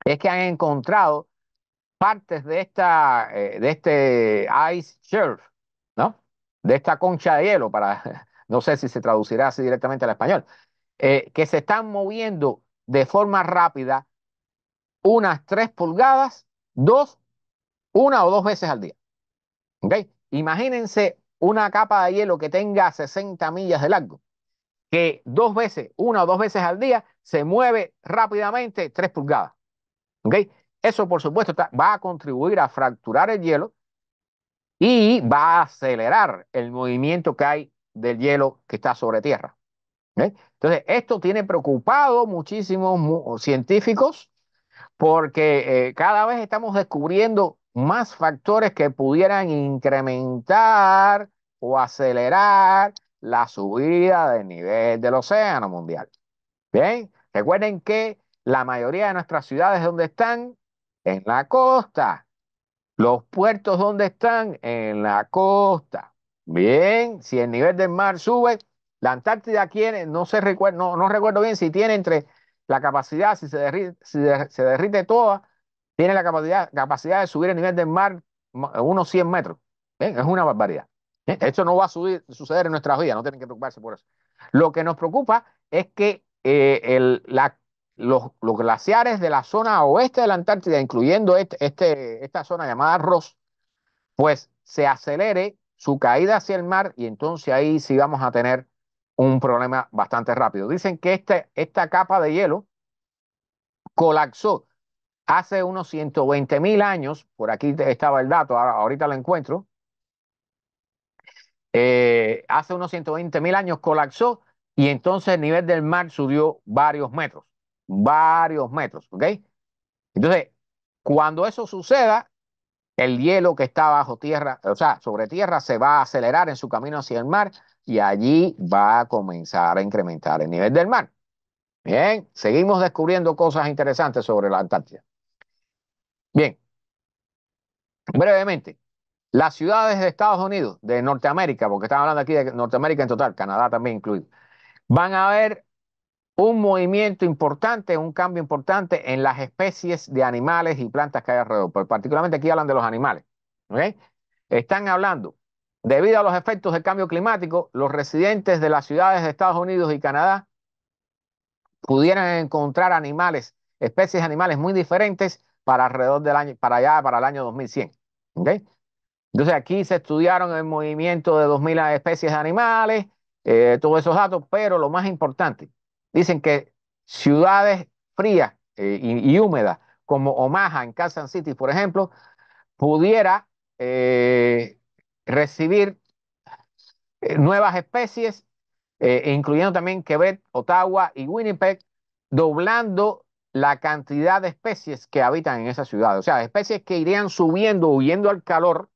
es que han encontrado partes de este ice shelf, ¿no? De esta concha de hielo, no sé si se traducirá así directamente al español, que se están moviendo de forma rápida unas 3 pulgadas, una o dos veces al día. ¿Ok? Imagínense una capa de hielo que tenga 60 millas de largo, que una o dos veces al día, se mueve rápidamente 3 pulgadas. ¿Ok? Eso, por supuesto, va a contribuir a fracturar el hielo y va a acelerar el movimiento que hay del hielo que está sobre tierra. ¿Ok? Entonces, esto tiene preocupado muchísimos científicos porque cada vez estamos descubriendo más factores que pudieran incrementar o acelerar la subida del nivel del océano mundial. Bien, recuerden que la mayoría de nuestras ciudades, ¿dónde están? En la costa. Los puertos, ¿dónde están? En la costa. Bien, si el nivel del mar sube, la Antártida tiene, no recuerdo bien si tiene entre la capacidad, si se derrite toda, tiene la capacidad de subir el nivel del mar unos 100 metros. Bien, es una barbaridad. Bien, esto no va a suceder en nuestras vidas, no tienen que preocuparse por eso. Lo que nos preocupa es que los glaciares de la zona oeste de la Antártida, incluyendo esta zona llamada Ross, pues se acelere su caída hacia el mar y entonces ahí sí vamos a tener un problema bastante rápido. Dicen que esta capa de hielo colapsó hace unos 120.000 años, por aquí estaba el dato, ahorita lo encuentro, hace unos 120.000 años colapsó y entonces el nivel del mar subió varios metros, ¿ok? Entonces, cuando eso suceda, el hielo que está bajo tierra, o sea, sobre tierra, se va a acelerar en su camino hacia el mar y allí va a comenzar a incrementar el nivel del mar. Bien, seguimos descubriendo cosas interesantes sobre la Antártida. Bien, brevemente, las ciudades de Estados Unidos, de Norteamérica, porque estamos hablando aquí de Norteamérica en total, Canadá también incluido, van a ver un movimiento importante, un cambio importante en las especies de animales y plantas que hay alrededor. Pero particularmente aquí hablan de los animales. ¿Ok? Están hablando, debido a los efectos del cambio climático, los residentes de las ciudades de Estados Unidos y Canadá pudieran encontrar especies de animales muy diferentes para alrededor del año, para allá, para el año 2100. ¿Ok? Entonces aquí se estudiaron el movimiento de 2000 especies de animales, todos esos datos, pero lo más importante, dicen que ciudades frías y húmedas como Omaha en Kansas City, por ejemplo, pudiera eh, recibir nuevas especies, incluyendo también Quebec, Ottawa y Winnipeg, doblando la cantidad de especies que habitan en esas ciudades. O sea, especies que irían subiendo, huyendo al calor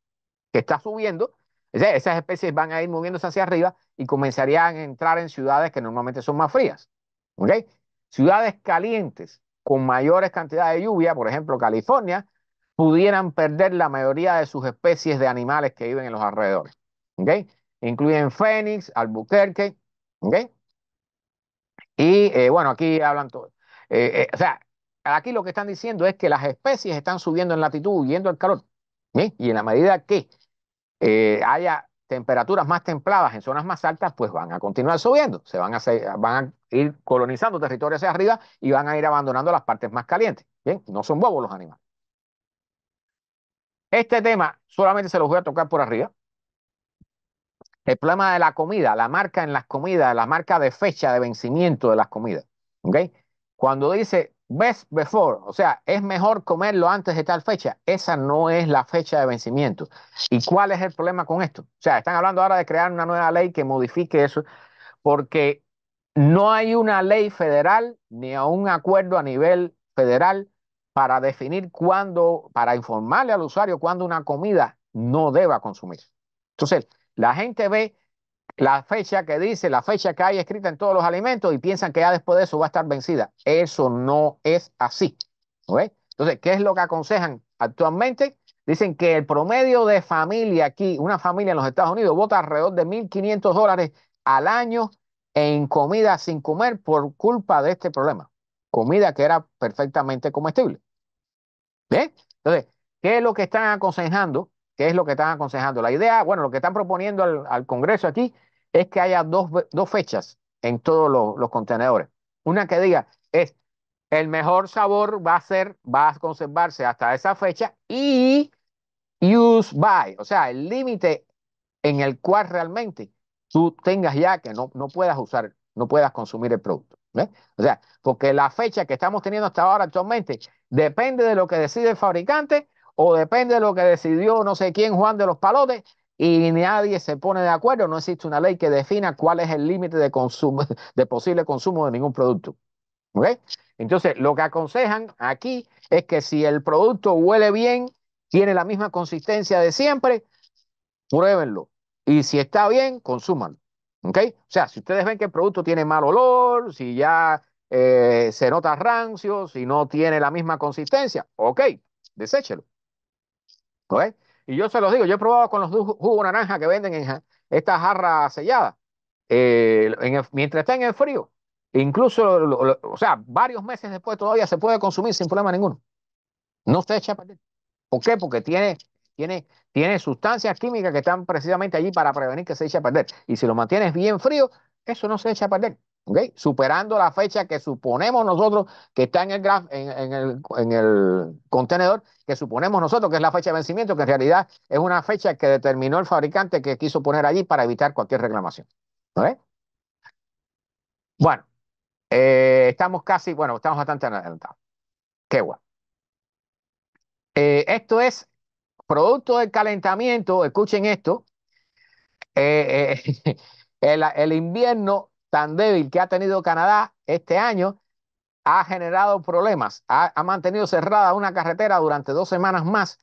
que está subiendo, esas especies van a ir moviéndose hacia arriba y comenzarían a entrar en ciudades que normalmente son más frías. ¿Ok? Ciudades calientes con mayores cantidades de lluvia, por ejemplo California, pudieran perder la mayoría de sus especies de animales que viven en los alrededores. ¿Ok? Incluyen Phoenix, Albuquerque. ¿Ok? Y bueno, aquí hablan todo. O sea, aquí lo que están diciendo es que las especies están subiendo en latitud, huyendo al calor. ¿Sí? Y en la medida que haya temperaturas más templadas en zonas más altas, pues van a continuar subiendo, van a ir colonizando territorio hacia arriba y van a ir abandonando las partes más calientes. Bien, no son bobos los animales. Este tema solamente se los voy a tocar por arriba. El problema de la comida, la marca en las comidas, la marca de fecha de vencimiento de las comidas. ¿Ok? Cuando dice best before, o sea, es mejor comerlo antes de tal fecha, esa no es la fecha de vencimiento. ¿Y cuál es el problema con esto? O sea, están hablando ahora de crear una nueva ley que modifique eso, porque no hay una ley federal ni un acuerdo a nivel federal para definir cuándo, para informarle al usuario cuándo una comida no deba consumirse. Entonces, la gente ve la fecha que dice, la fecha que hay escrita en todos los alimentos y piensan que ya después de eso va a estar vencida. Eso no es así. ¿Ok? Entonces, ¿qué es lo que aconsejan actualmente? Dicen que el promedio de familia aquí, una familia en los Estados Unidos, vota alrededor de $1.500 al año en comida sin comer por culpa de este problema. Comida que era perfectamente comestible. ¿Bien? Entonces, ¿qué es lo que están aconsejando? ¿Qué es lo que están aconsejando? La idea, bueno, lo que están proponiendo al Congreso aquí es que haya dos fechas en todos los contenedores. Una que diga es el mejor sabor va a conservarse hasta esa fecha y use by, o sea, el límite en el cual realmente tú tengas ya que no puedas usar, no puedas consumir el producto. ¿Ves? O sea, porque la fecha que estamos teniendo hasta ahora actualmente depende de lo que decide el fabricante o depende de lo que decidió no sé quién, Juan de los Palotes, y nadie se pone de acuerdo. No existe una ley que defina cuál es el límite de consumo, de posible consumo de ningún producto. ¿Ok? Entonces, lo que aconsejan aquí es que si el producto huele bien, tiene la misma consistencia de siempre, pruébenlo. Y si está bien, consúmanlo. ¿Ok? O sea, si ustedes ven que el producto tiene mal olor, si ya se nota rancio, si no tiene la misma consistencia, ok, deséchelo. ¿Ok? Y yo se los digo, yo he probado con los jugos naranja que venden en estas jarras selladas, mientras está en el frío. Incluso, o sea, varios meses después todavía se puede consumir sin problema ninguno. No se echa a perder. ¿Por qué? Porque tiene, tiene sustancias químicas que están precisamente allí para prevenir que se eche a perder. Y si lo mantienes bien frío, eso no se echa a perder. ¿Ok? Superando la fecha que suponemos nosotros que está en el contenedor, que suponemos nosotros que es la fecha de vencimiento, que en realidad es una fecha que determinó el fabricante que quiso poner allí para evitar cualquier reclamación. ¿Ok? Bueno, estamos casi, bueno, estamos bastante adelantados. Qué bueno. Esto es producto del calentamiento, escuchen esto, el invierno tan débil que ha tenido Canadá este año ha generado problemas, ha mantenido cerrada una carretera durante 2 semanas más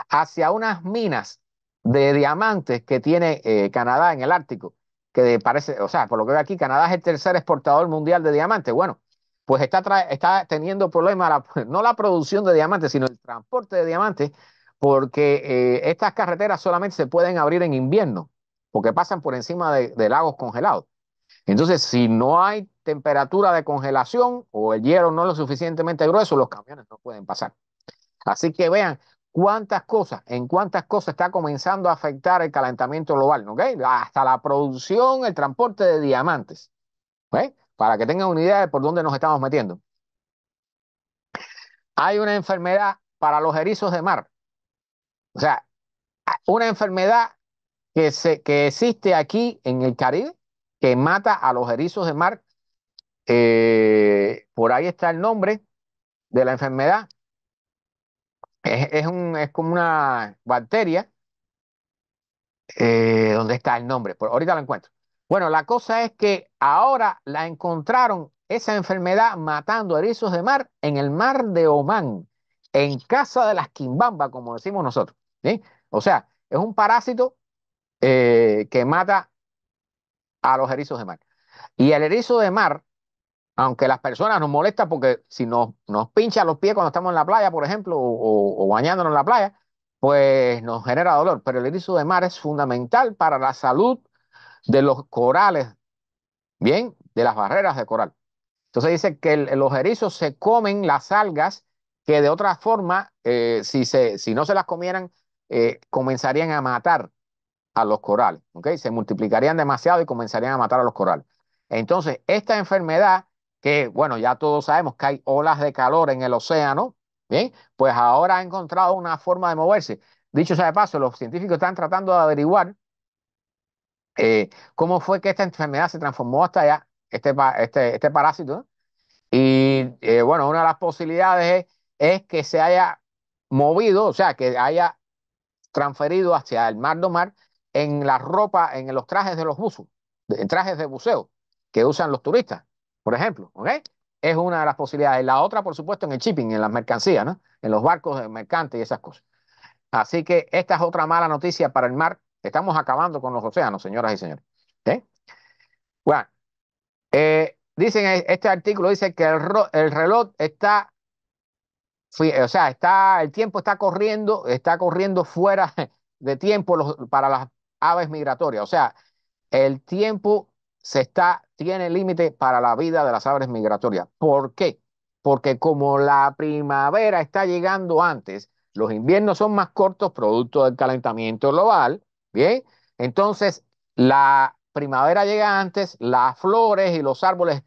hacia unas minas de diamantes que tiene Canadá en el Ártico, que parece, o sea, por lo que veo aquí, Canadá es el tercer exportador mundial de diamantes. Bueno, pues está teniendo problemas, no la producción de diamantes, sino el transporte de diamantes, porque estas carreteras solamente se pueden abrir en invierno, porque pasan por encima de lagos congelados. Entonces, si no hay temperatura de congelación o el hielo no es lo suficientemente grueso, los camiones no pueden pasar. Así que vean en cuántas cosas está comenzando a afectar el calentamiento global, ¿ok? Hasta la producción, el transporte de diamantes, ¿ok? Para que tengan una idea de por dónde nos estamos metiendo. Hay una enfermedad para los erizos de mar, o sea, una enfermedad que existe aquí en el Caribe que mata a los erizos de mar. Por ahí está el nombre de la enfermedad. Es como una bacteria. ¿Dónde está el nombre? Ahorita lo encuentro. Bueno, la cosa es que ahora la encontraron esa enfermedad matando erizos de mar en el mar de Omán, en casa de las quimbambas, como decimos nosotros. ¿Sí? O sea, es un parásito que mata a los erizos de mar. Y el erizo de mar, aunque las personas nos molesta porque si nos pincha los pies cuando estamos en la playa, por ejemplo, o bañándonos en la playa, pues nos genera dolor. Pero el erizo de mar es fundamental para la salud de los corales, bien, de las barreras de coral. Entonces dice que los erizos se comen las algas que de otra forma, si no se las comieran, comenzarían a matar a los corales, ¿ok? Se multiplicarían demasiado y comenzarían a matar a los corales. Entonces, esta enfermedad, que bueno, ya todos sabemos que hay olas de calor en el océano, ¿bien? Pues ahora ha encontrado una forma de moverse. Dicho sea de paso, los científicos están tratando de averiguar cómo fue que esta enfermedad se transformó hasta allá, este parásito, ¿no? Y bueno, una de las posibilidades es que se haya movido, o sea, que haya transferido hacia el mar de mar en la ropa, en los trajes de los buzos, en trajes de buceo que usan los turistas, por ejemplo, ¿ok? Es una de las posibilidades. La otra, por supuesto, en el shipping, en las mercancías, ¿no? En los barcos de mercantes y esas cosas. Así que esta es otra mala noticia para el mar. Estamos acabando con los océanos, señoras y señores. ¿Ok? Bueno, dicen, este artículo dice que el reloj está, o sea, el tiempo está corriendo fuera de tiempo para las aves migratorias. O sea, el tiempo tiene límite para la vida de las aves migratorias. ¿Por qué? Porque como la primavera está llegando antes, Los inviernos son más cortos producto del calentamiento global, ¿bien? Entonces, la primavera llega antes, las flores y los árboles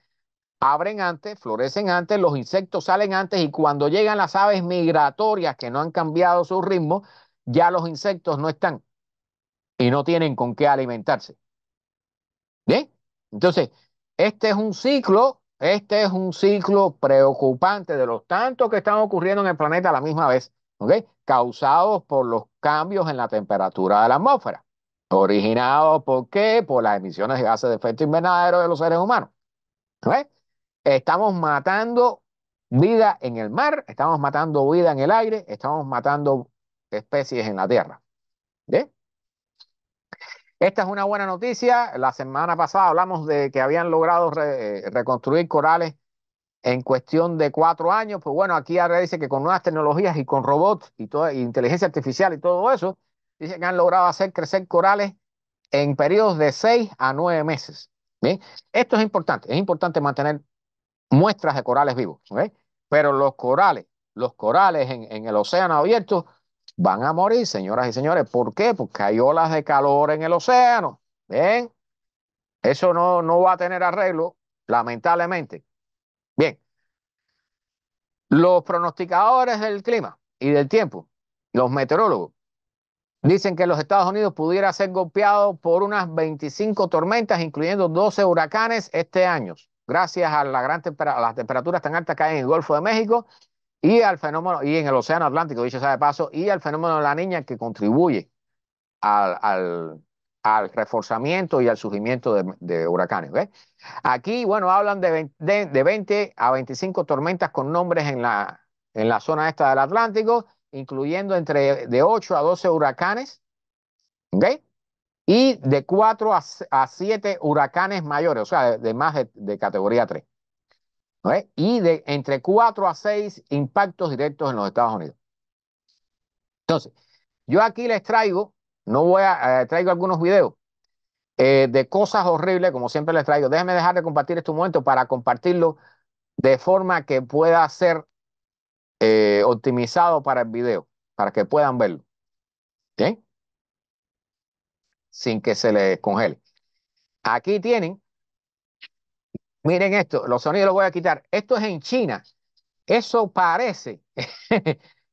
abren antes, florecen antes, los insectos salen antes y cuando llegan las aves migratorias que no han cambiado su ritmo, ya los insectos no están y no tienen con qué alimentarse. ¿Bien? Entonces, este es un ciclo preocupante de los tantos que están ocurriendo en el planeta a la misma vez, ¿ok? Causados por los cambios en la temperatura de la atmósfera. Originados, ¿por qué? Por las emisiones de gases de efecto invernadero de los seres humanos. ¿Ok? Estamos matando vida en el mar, estamos matando vida en el aire, estamos matando especies en la tierra. ¿Bien? Esta es una buena noticia. La semana pasada hablamos de que habían logrado reconstruir corales en cuestión de 4 años. Pues bueno, aquí ahora dice que con nuevas tecnologías y con robots y toda inteligencia artificial y todo eso, dice que han logrado hacer crecer corales en periodos de 6 a 9 meses. ¿Bien? Esto es importante mantener muestras de corales vivos. ¿Ok? Pero los corales en el océano abierto van a morir, señoras y señores. ¿Por qué? Porque hay olas de calor en el océano. ¿Ven? Eso no va a tener arreglo, lamentablemente. Bien, los pronosticadores del clima y del tiempo, los meteorólogos, dicen que los Estados Unidos pudiera ser golpeado por unas 25 tormentas, incluyendo 12 huracanes este año, gracias a a las temperaturas tan altas que hay en el Golfo de México y al fenómeno, y en el Océano Atlántico, dicho sea de paso, y al fenómeno de la niña que contribuye al, al, al reforzamiento y al surgimiento de huracanes. ¿Ves? Aquí, bueno, hablan de 20 a 25 tormentas con nombres en la zona esta del Atlántico, incluyendo de 8 a 12 huracanes, ¿ok? Y de 4 a 7 huracanes mayores, o sea, de más de categoría 3. ¿Ok? Y de entre 4 a 6 impactos directos en los Estados Unidos. Entonces, yo aquí les traigo, no voy a, traigo algunos videos de cosas horribles, como siempre les traigo. Déjenme dejar de compartir este momento para compartirlo de forma que pueda ser optimizado para el video, para que puedan verlo, ¿bien? Sin que se les congele. Aquí tienen, miren esto, los sonidos los voy a quitar. Esto es en China. Eso parece,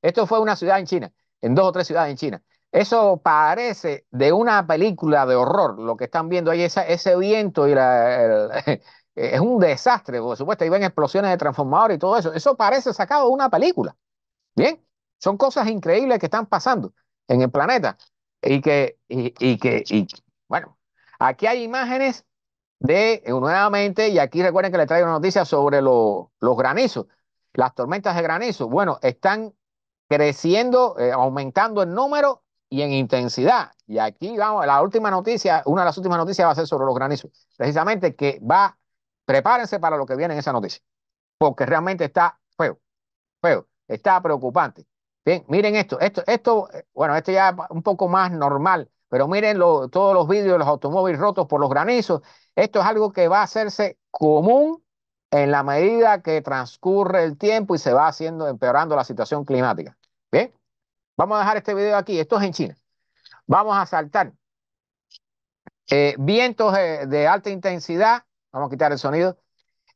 esto fue una ciudad en China, en 2 o 3 ciudades en China. Eso parece de una película de horror, lo que están viendo ahí, ese viento y es un desastre, por supuesto, ahí ven explosiones de transformadores y todo eso. Eso parece sacado de una película. Bien, son cosas increíbles que están pasando en el planeta bueno, aquí hay imágenes nuevamente, y aquí recuerden que les traigo una noticia sobre los granizos, las tormentas de granizo. Bueno, están creciendo, aumentando en número y en intensidad. Y aquí vamos, la última noticia, una de las últimas noticias va a ser sobre los granizos. Precisamente prepárense para lo que viene en esa noticia, porque realmente está feo, está preocupante. Bien, miren bueno, esto ya es un poco más normal, pero miren todos los vídeos de los automóviles rotos por los granizos. Esto es algo que va a hacerse común en la medida que transcurre el tiempo y se va empeorando la situación climática. Bien, vamos a dejar este video aquí. Esto es en China. Vamos a saltar vientos de alta intensidad. Vamos a quitar el sonido.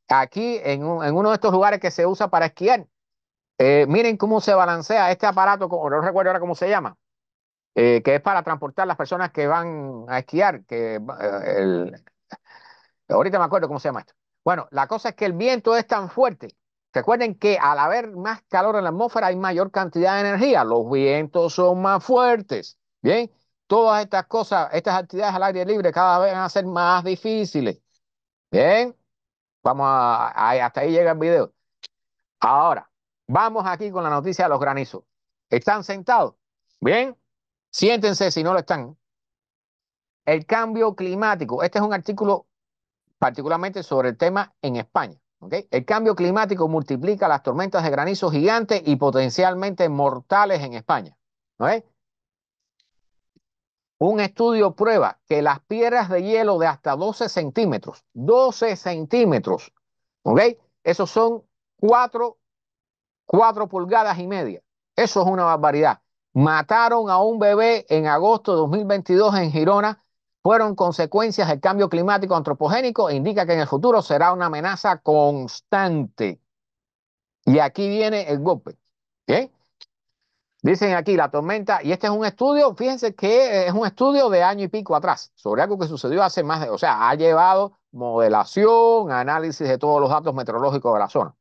Aquí en uno de estos lugares que se usa para esquiar. Miren cómo se balancea este aparato, no recuerdo ahora cómo se llama, que es para transportar las personas que van a esquiar, ahorita me acuerdo cómo se llama esto. Bueno, la cosa es que el viento es tan fuerte. Recuerden que al haber más calor en la atmósfera hay mayor cantidad de energía, los vientos son más fuertes. Bien, todas estas cosas, estas actividades al aire libre cada vez van a ser más difíciles. Bien, hasta ahí llega el video. Ahora, vamos aquí con la noticia de los granizos. ¿Están sentados? Bien, siéntense si no lo están. El cambio climático. Este es un artículo particularmente sobre el tema en España. ¿Ok? El cambio climático multiplica las tormentas de granizo gigantes y potencialmente mortales en España. ¿Ok? Un estudio prueba que las piedras de hielo de hasta 12 centímetros, ¿ok? Esos son 4 pulgadas y media. Eso es una barbaridad. Mataron a un bebé en agosto de 2022 en Girona. Fueron consecuencias del cambio climático antropogénico e indica que en el futuro será una amenaza constante. Y aquí viene el golpe. ¿Ok? Dicen aquí la tormenta, y este es un estudio, fíjense que es un estudio de año y pico atrás, sobre algo que sucedió hace más de, o sea, ha llevado modelación, análisis de todos los datos meteorológicos de la zona.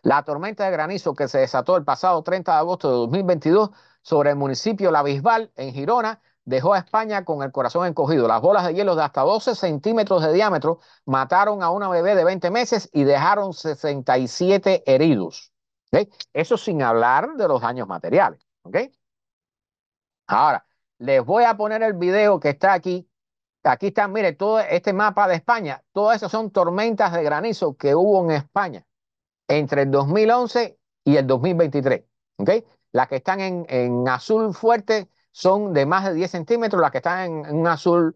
La tormenta de granizo que se desató el pasado 30 de agosto de 2022 sobre el municipio La Bisbal, en Girona, dejó a España con el corazón encogido. Las bolas de hielo de hasta 12 centímetros de diámetro mataron a una bebé de 20 meses y dejaron 67 heridos. ¿Okay? Eso sin hablar de los daños materiales. ¿Okay? Ahora, les voy a poner el video que está aquí. Aquí está, mire, todo este mapa de España. Todas esas son tormentas de granizo que hubo en España entre el 2011 y el 2023. ¿Okay? Las que están en azul fuerte son de más de 10 centímetros, las que están en un azul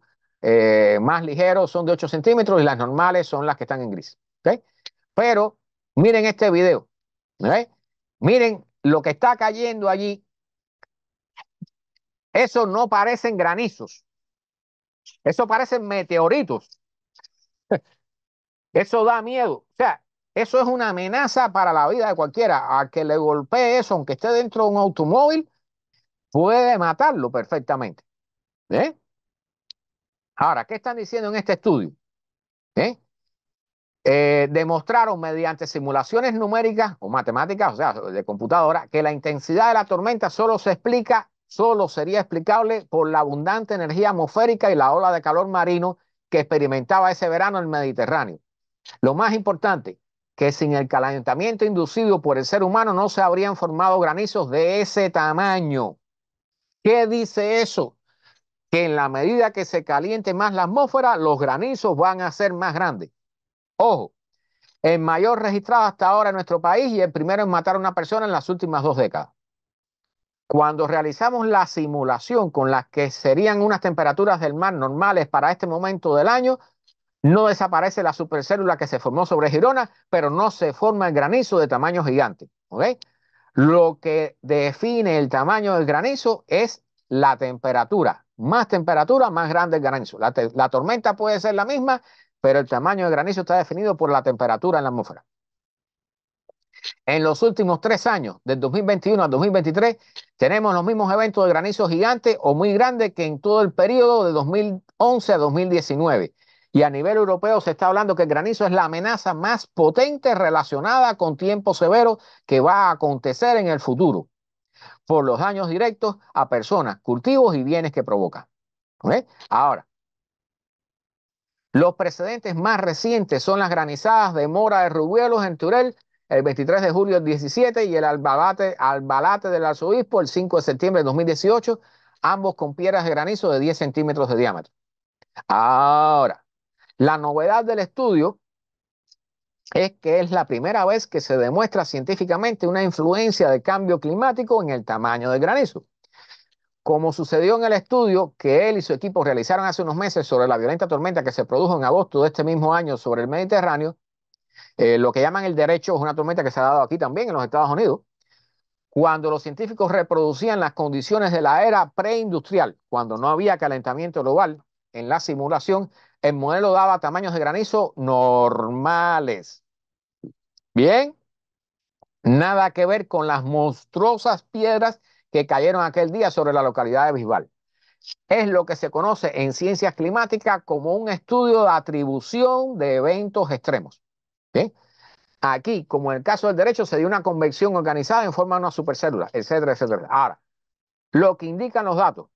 más ligero son de 8 centímetros y las normales son las que están en gris. ¿Okay? Pero miren este video. ¿Okay? Miren lo que está cayendo allí. Eso no parecen granizos, eso parecen meteoritos. Eso da miedo. O sea, eso es una amenaza para la vida de cualquiera. A que le golpee eso, aunque esté dentro de un automóvil, puede matarlo perfectamente. ¿Eh? Ahora, ¿qué están diciendo en este estudio? ¿Eh? Demostraron mediante simulaciones numéricas o matemáticas, o sea, de computadora, que la intensidad de la tormenta solo sería explicable por la abundante energía atmosférica y la ola de calor marino que experimentaba ese verano el Mediterráneo. Lo más importante, que sin el calentamiento inducido por el ser humano no se habrían formado granizos de ese tamaño. ¿Qué dice eso? Que en la medida que se caliente más la atmósfera, los granizos van a ser más grandes. Ojo, el mayor registrado hasta ahora en nuestro país y el primero en matar a una persona en las últimas 2 décadas. Cuando realizamos la simulación con las que serían unas temperaturas del mar normales para este momento del año, no desaparece la supercélula que se formó sobre Girona, pero no se forma el granizo de tamaño gigante. ¿Okay? Lo que define el tamaño del granizo es la temperatura. Más temperatura, más grande el granizo. La tormenta puede ser la misma, pero el tamaño del granizo está definido por la temperatura en la atmósfera. En los últimos 3 años, del 2021 al 2023, tenemos los mismos eventos de granizo gigante o muy grande que en todo el periodo de 2011 a 2019. Y a nivel europeo se está hablando que el granizo es la amenaza más potente relacionada con tiempos severos que va a acontecer en el futuro, por los daños directos a personas, cultivos y bienes que provoca. ¿Okay? Ahora, los precedentes más recientes son las granizadas de Mora de Rubielos en Teruel el 23 de julio del 17 y el Albalate del Arzobispo el 5 de septiembre de 2018, ambos con piedras de granizo de 10 centímetros de diámetro. Ahora, la novedad del estudio es que es la primera vez que se demuestra científicamente una influencia del cambio climático en el tamaño del granizo. Como sucedió en el estudio que él y su equipo realizaron hace unos meses sobre la violenta tormenta que se produjo en agosto de este mismo año sobre el Mediterráneo, lo que llaman el derecho es una tormenta que se ha dado aquí también en los Estados Unidos, cuando los científicos reproducían las condiciones de la era preindustrial, cuando no había calentamiento global en la simulación, el modelo daba tamaños de granizo normales. Bien, nada que ver con las monstruosas piedras que cayeron aquel día sobre la localidad de Bisbal. Es lo que se conoce en ciencias climáticas como un estudio de atribución de eventos extremos. ¿Sí? Aquí, como en el caso del derecho, se dio una convección organizada en forma de una supercélula, etcétera, etcétera. Ahora, lo que indican los datos,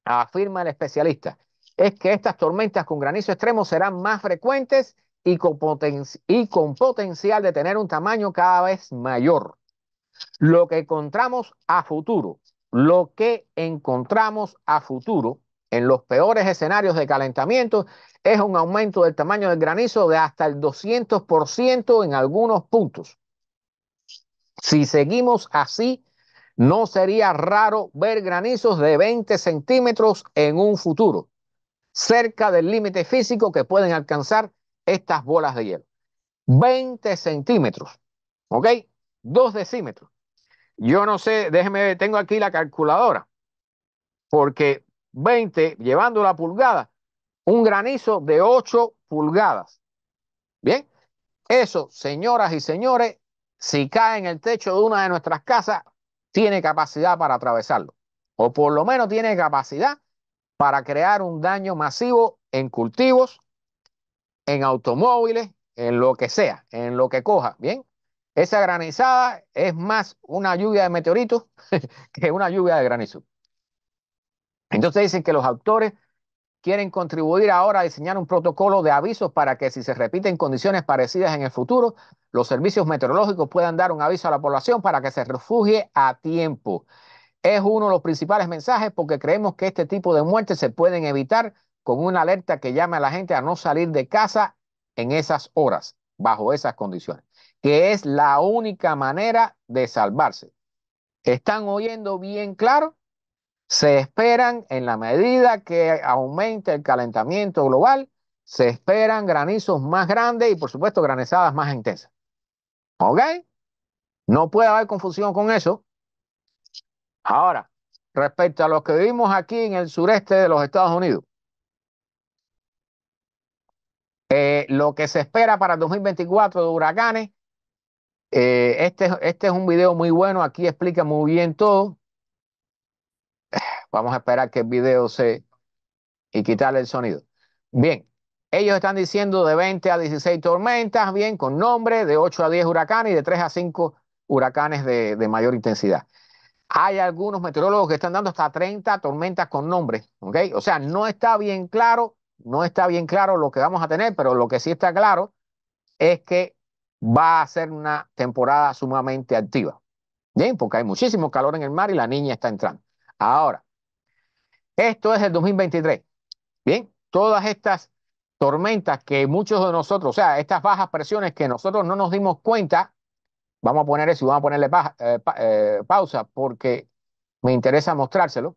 afirma el especialista, es que estas tormentas con granizo extremo serán más frecuentes y con potencial de tener un tamaño cada vez mayor. Lo que encontramos a futuro, lo que encontramos a futuro en los peores escenarios de calentamiento es un aumento del tamaño del granizo de hasta el 200% en algunos puntos. Si seguimos así, no sería raro ver granizos de 20 centímetros en un futuro, cerca del límite físico que pueden alcanzar estas bolas de hielo. 20 centímetros, ¿ok? 2 decímetros. Yo no sé, déjeme, tengo aquí la calculadora, porque 20, llevando la pulgada, un granizo de 8 pulgadas. Bien, eso, señoras y señores, si cae en el techo de una de nuestras casas, tiene capacidad para atravesarlo, o por lo menos tiene capacidad para crear un daño masivo en cultivos, en automóviles, en lo que sea, en lo que coja. Bien, esa granizada es más una lluvia de meteoritos que una lluvia de granizo. Entonces dicen que los autores quieren contribuir ahora a diseñar un protocolo de avisos para que si se repiten condiciones parecidas en el futuro, los servicios meteorológicos puedan dar un aviso a la población para que se refugie a tiempo. Es uno de los principales mensajes porque creemos que este tipo de muertes se pueden evitar con una alerta que llame a la gente a no salir de casa en esas horas, bajo esas condiciones, que es la única manera de salvarse. ¿Están oyendo bien claro? Se esperan, en la medida que aumente el calentamiento global, se esperan granizos más grandes y, por supuesto, granizadas más intensas. ¿Ok? No puede haber confusión con eso. Ahora, respecto a lo que vimos aquí en el sureste de los Estados Unidos, lo que se espera para el 2024 de huracanes, este es un video muy bueno, aquí explica muy bien todo. Vamos a esperar que el video se y quitarle el sonido. Bien, ellos están diciendo de 20 a 16 tormentas, bien, con nombre, de 8 a 10 huracanes y de 3 a 5 huracanes de mayor intensidad. Hay algunos meteorólogos que están dando hasta 30 tormentas con nombre, ¿ok? O sea, no está bien claro, no está bien claro lo que vamos a tener, pero lo que sí está claro es que va a ser una temporada sumamente activa, bien, porque hay muchísimo calor en el mar y la niña está entrando. Ahora, esto es el 2023. Bien, todas estas tormentas que muchos de nosotros, o sea, estas bajas presiones que nosotros no nos dimos cuenta, vamos a poner eso y vamos a ponerle pausa porque me interesa mostrárselo,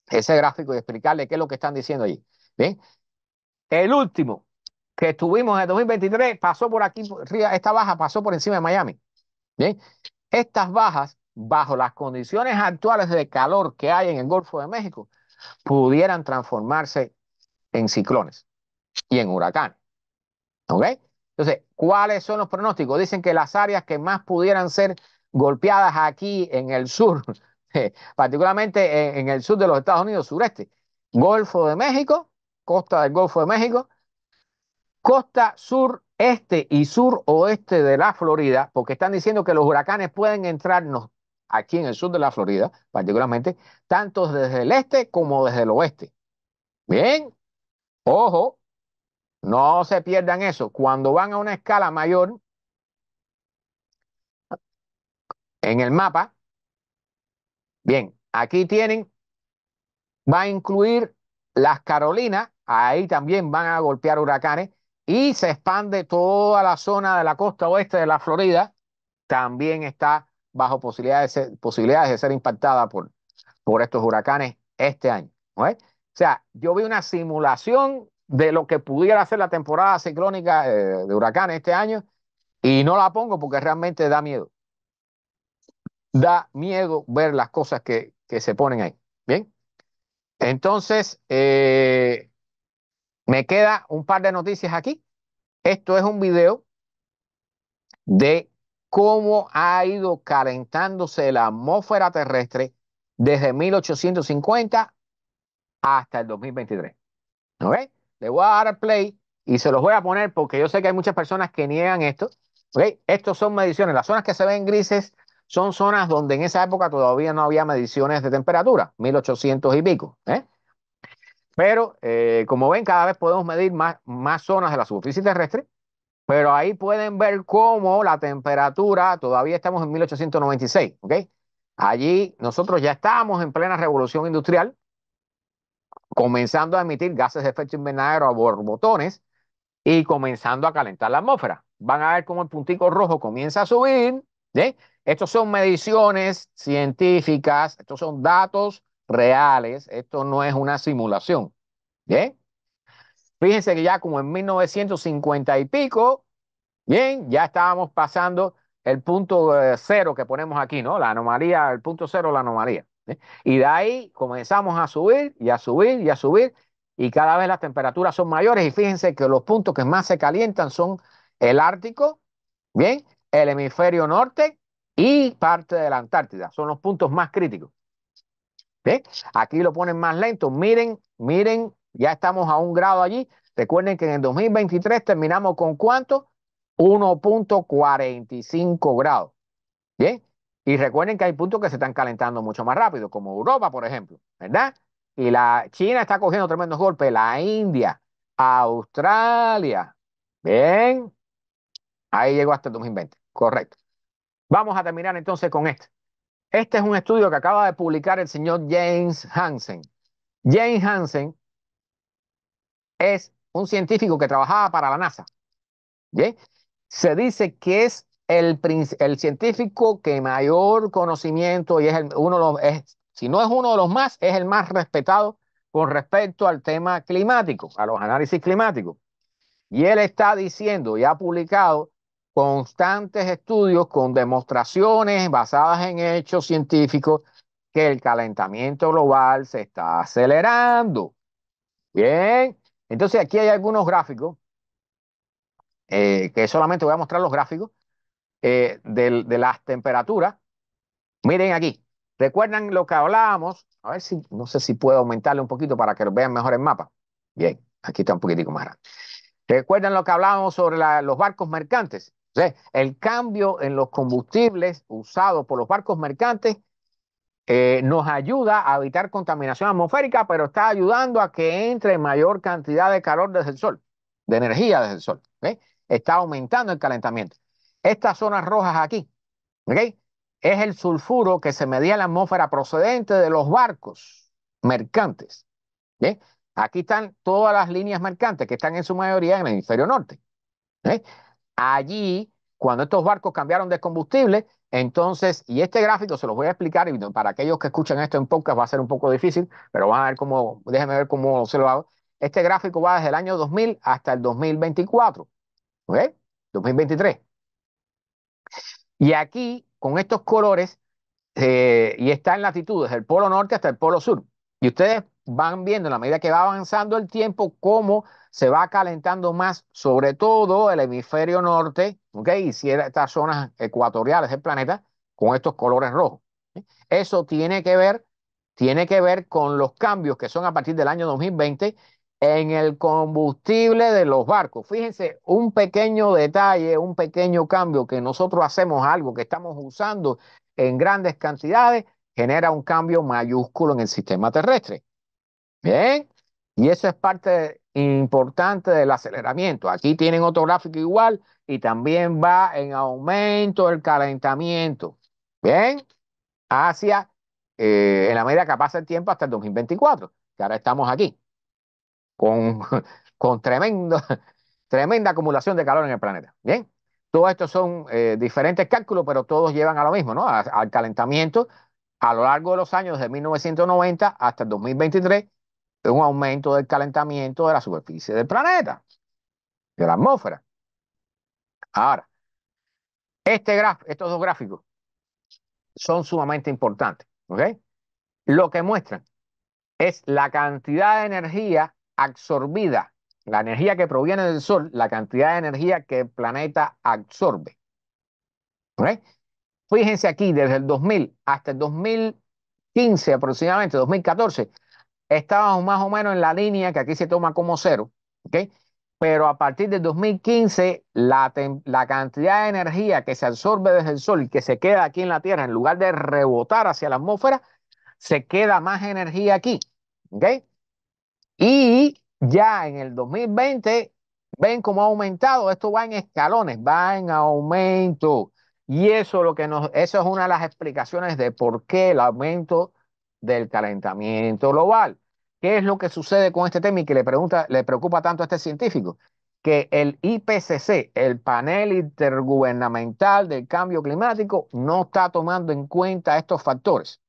ese gráfico y explicarle qué es lo que están diciendo allí. Bien, el último que tuvimos en el 2023 pasó por aquí, esta baja pasó por encima de Miami. Bien, estas bajas, bajo las condiciones actuales de calor que hay en el Golfo de México, pudieran transformarse en ciclones y en huracanes. ¿Ok? Entonces, ¿cuáles son los pronósticos? Dicen que las áreas que más pudieran ser golpeadas aquí en el sur, particularmente en el sur de los Estados Unidos, sureste, Golfo de México, costa del Golfo de México, costa sureste y suroeste de la Florida, porque están diciendo que los huracanes pueden entrarnos aquí en el sur de la Florida, particularmente, tanto desde el este como desde el oeste. Bien, ojo, no se pierdan eso. Cuando van a una escala mayor en el mapa, bien, aquí tienen, va a incluir las Carolinas, ahí también van a golpear huracanes y se expande toda la zona de la costa oeste de la Florida, también está bajo posibilidades de ser impactada por estos huracanes este año. ¿No es? O sea, yo vi una simulación de lo que pudiera ser la temporada ciclónica de huracanes este año y no la pongo porque realmente da miedo. Da miedo ver las cosas que se ponen ahí. Bien, entonces me queda un par de noticias aquí. Esto es un video de cómo ha ido calentándose la atmósfera terrestre desde 1850 hasta el 2023. ¿Ok? Le voy a dar play y se los voy a poner porque yo sé que hay muchas personas que niegan esto. ¿Ok? Estos son mediciones. Las zonas que se ven grises son zonas donde en esa época todavía no había mediciones de temperatura, 1800 y pico. Pero como ven, cada vez podemos medir más zonas de la superficie terrestre, pero ahí pueden ver cómo la temperatura, todavía estamos en 1896, ¿ok? Allí nosotros ya estábamos en plena revolución industrial, comenzando a emitir gases de efecto invernadero a borbotones y comenzando a calentar la atmósfera. Van a ver cómo el puntico rojo comienza a subir. ¿Sí? Estos son mediciones científicas, estos son datos reales, esto no es una simulación. ¿Bien? Fíjense que ya como en 1950 y pico, bien, ya estábamos pasando el punto cero que ponemos aquí, ¿no? La anomalía, el punto cero, la anomalía. ¿Sí? Y de ahí comenzamos a subir y a subir y a subir y cada vez las temperaturas son mayores y fíjense que los puntos que más se calientan son el Ártico, ¿bien? El hemisferio norte y parte de la Antártida. Son los puntos más críticos. ¿Ven? Aquí lo ponen más lento. Miren, miren, ya estamos a 1 grado allí. Recuerden que en el 2023 terminamos con ¿cuánto? 1,45 grados. ¿Bien? Y recuerden que hay puntos que se están calentando mucho más rápido, como Europa, por ejemplo, ¿verdad? Y la China está cogiendo tremendos golpes, la India, Australia. Bien, ahí llegó hasta el 2020. Correcto. Vamos a terminar entonces con este. Este es un estudio que acaba de publicar el señor James Hansen. James Hansen es un científico que trabajaba para la NASA. ¿Bien? Se dice que es el científico que mayor conocimiento y es uno de los, si no es uno de los más, es el más respetado con respecto al tema climático, a los análisis climáticos. Y él está diciendo y ha publicado constantes estudios con demostraciones basadas en hechos científicos que el calentamiento global se está acelerando. Bien, entonces aquí hay algunos gráficos que solamente voy a mostrar los gráficos de las temperaturas. Miren aquí, ¿recuerdan lo que hablábamos? A ver si, no sé si puedo aumentarle un poquito para que lo vean mejor el mapa. Bien, aquí está un poquitico más grande. ¿Recuerdan lo que hablábamos sobre los barcos mercantes? O sea, el cambio en los combustibles usados por los barcos mercantes nos ayuda a evitar contaminación atmosférica, pero está ayudando a que entre mayor cantidad de calor desde el sol, de energía desde el sol. ¿Ok? Está aumentando el calentamiento. Estas zonas rojas aquí, ¿ok? Es el sulfuro que se medía en la atmósfera procedente de los barcos mercantes. ¿Ok? Aquí están todas las líneas mercantes que están en su mayoría en el hemisferio norte. ¿Ok? Allí, cuando estos barcos cambiaron de combustible, entonces, y este gráfico se los voy a explicar, y para aquellos que escuchan esto en podcast va a ser un poco difícil, pero van a ver cómo, déjenme ver cómo se lo hago. Este gráfico va desde el año 2000 hasta el 2024, ¿ok? 2023. Y aquí, con estos colores, y está en latitudes del polo norte hasta el polo sur. Y ustedes van viendo, en la medida que va avanzando el tiempo, cómo se va calentando más, sobre todo el hemisferio norte, ¿ok? Y estas zonas ecuatoriales del planeta, con estos colores rojos. ¿Sí? Eso tiene que ver con los cambios que son a partir del año 2020 en el combustible de los barcos. Fíjense, un pequeño detalle, un pequeño cambio que nosotros hacemos, algo que estamos usando en grandes cantidades, genera un cambio mayúsculo en el sistema terrestre. Bien, y eso es parte importante del aceleramiento. Aquí tienen otro gráfico igual y también va en aumento el calentamiento. Bien, hacia, en la medida que pasa el tiempo hasta el 2024, que ahora estamos aquí, con, con tremenda acumulación de calor en el planeta. Bien, todo esto son diferentes cálculos, pero todos llevan a lo mismo, ¿no? Al calentamiento a lo largo de los años de 1990 hasta el 2023, un aumento del calentamiento de la superficie del planeta, de la atmósfera. Ahora, estos dos gráficos son sumamente importantes, ¿ok? Lo que muestran es la cantidad de energía absorbida, la energía que proviene del Sol, la cantidad de energía que el planeta absorbe. ¿Ok? Fíjense aquí, desde el 2000 hasta el 2015 aproximadamente, 2014, estábamos más o menos en la línea que aquí se toma como cero, ¿ok? Pero a partir del 2015, la cantidad de energía que se absorbe desde el Sol y que se queda aquí en la Tierra, en lugar de rebotar hacia la atmósfera, se queda más energía aquí, ¿ok? Y ya en el 2020, ven cómo ha aumentado, esto va en escalones, va en aumento. Y eso es una de las explicaciones de por qué el aumento del calentamiento global. ¿Qué es lo que sucede con este tema y que le preocupa tanto a este científico? Que el IPCC, el Panel Intergubernamental del Cambio Climático, no está tomando en cuenta estos factores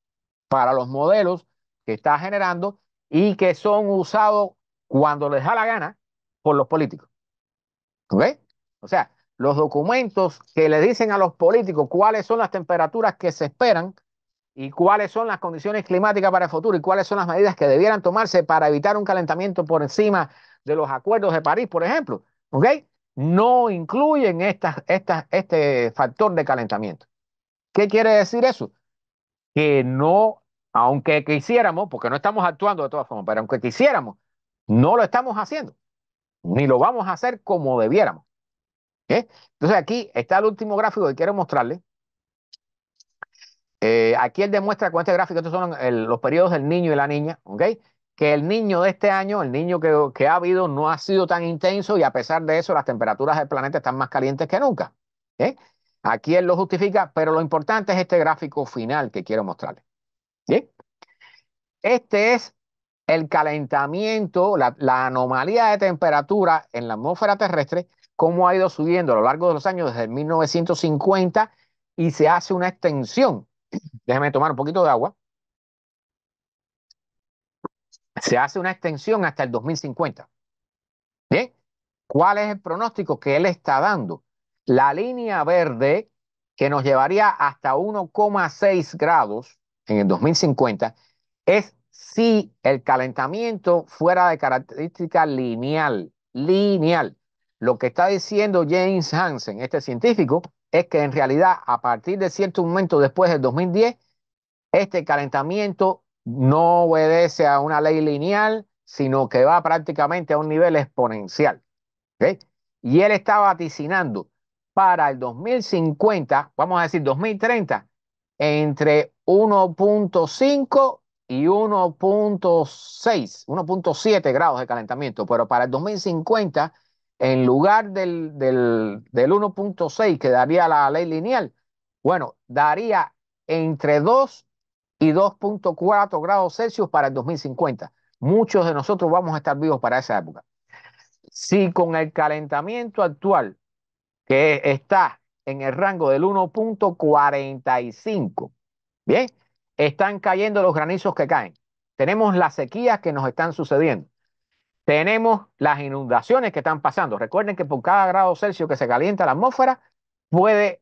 para los modelos que está generando y que son usados cuando les da la gana por los políticos. ¿Ok? O sea, los documentos que le dicen a los políticos cuáles son las temperaturas que se esperan y cuáles son las condiciones climáticas para el futuro y cuáles son las medidas que debieran tomarse para evitar un calentamiento por encima de los acuerdos de París, por ejemplo, ¿ok? No incluyen este factor de calentamiento. ¿Qué quiere decir eso? Que no, aunque quisiéramos, porque no estamos actuando de todas formas, pero aunque quisiéramos, no lo estamos haciendo, ni lo vamos a hacer como debiéramos. ¿Ok? Entonces aquí está el último gráfico que quiero mostrarle. Aquí él demuestra con este gráfico, estos son los periodos del niño y la niña, ¿ok? Que el niño de este año, el niño que ha habido, no ha sido tan intenso y a pesar de eso las temperaturas del planeta están más calientes que nunca. ¿Ok? Aquí él lo justifica, pero lo importante es este gráfico final que quiero mostrarle. ¿Sí? Este es el calentamiento, la anomalía de temperatura en la atmósfera terrestre, cómo ha ido subiendo a lo largo de los años desde 1950 y se hace una extensión. Déjeme tomar un poquito de agua. Se hace una extensión hasta el 2050. ¿Bien? ¿Cuál es el pronóstico que él está dando? La línea verde que nos llevaría hasta 1,6 grados en el 2050 es si el calentamiento fuera de característica lineal, lineal. Lo que está diciendo James Hansen, este científico, es que en realidad a partir de cierto momento después del 2010 este calentamiento no obedece a una ley lineal, sino que va prácticamente a un nivel exponencial. ¿Ok? Y él está vaticinando para el 2050, vamos a decir 2030, entre 1,5 y 1,6, 1,7 grados de calentamiento, pero para el 2050, en lugar del 1,6 que daría la ley lineal, bueno, daría entre 2 y 2,4 grados Celsius para el 2050. Muchos de nosotros vamos a estar vivos para esa época. Si con el calentamiento actual, que está en el rango del 1,45, bien, están cayendo los granizos que caen. Tenemos las sequías que nos están sucediendo. Tenemos las inundaciones que están pasando. Recuerden que por cada grado Celsius que se calienta la atmósfera, puede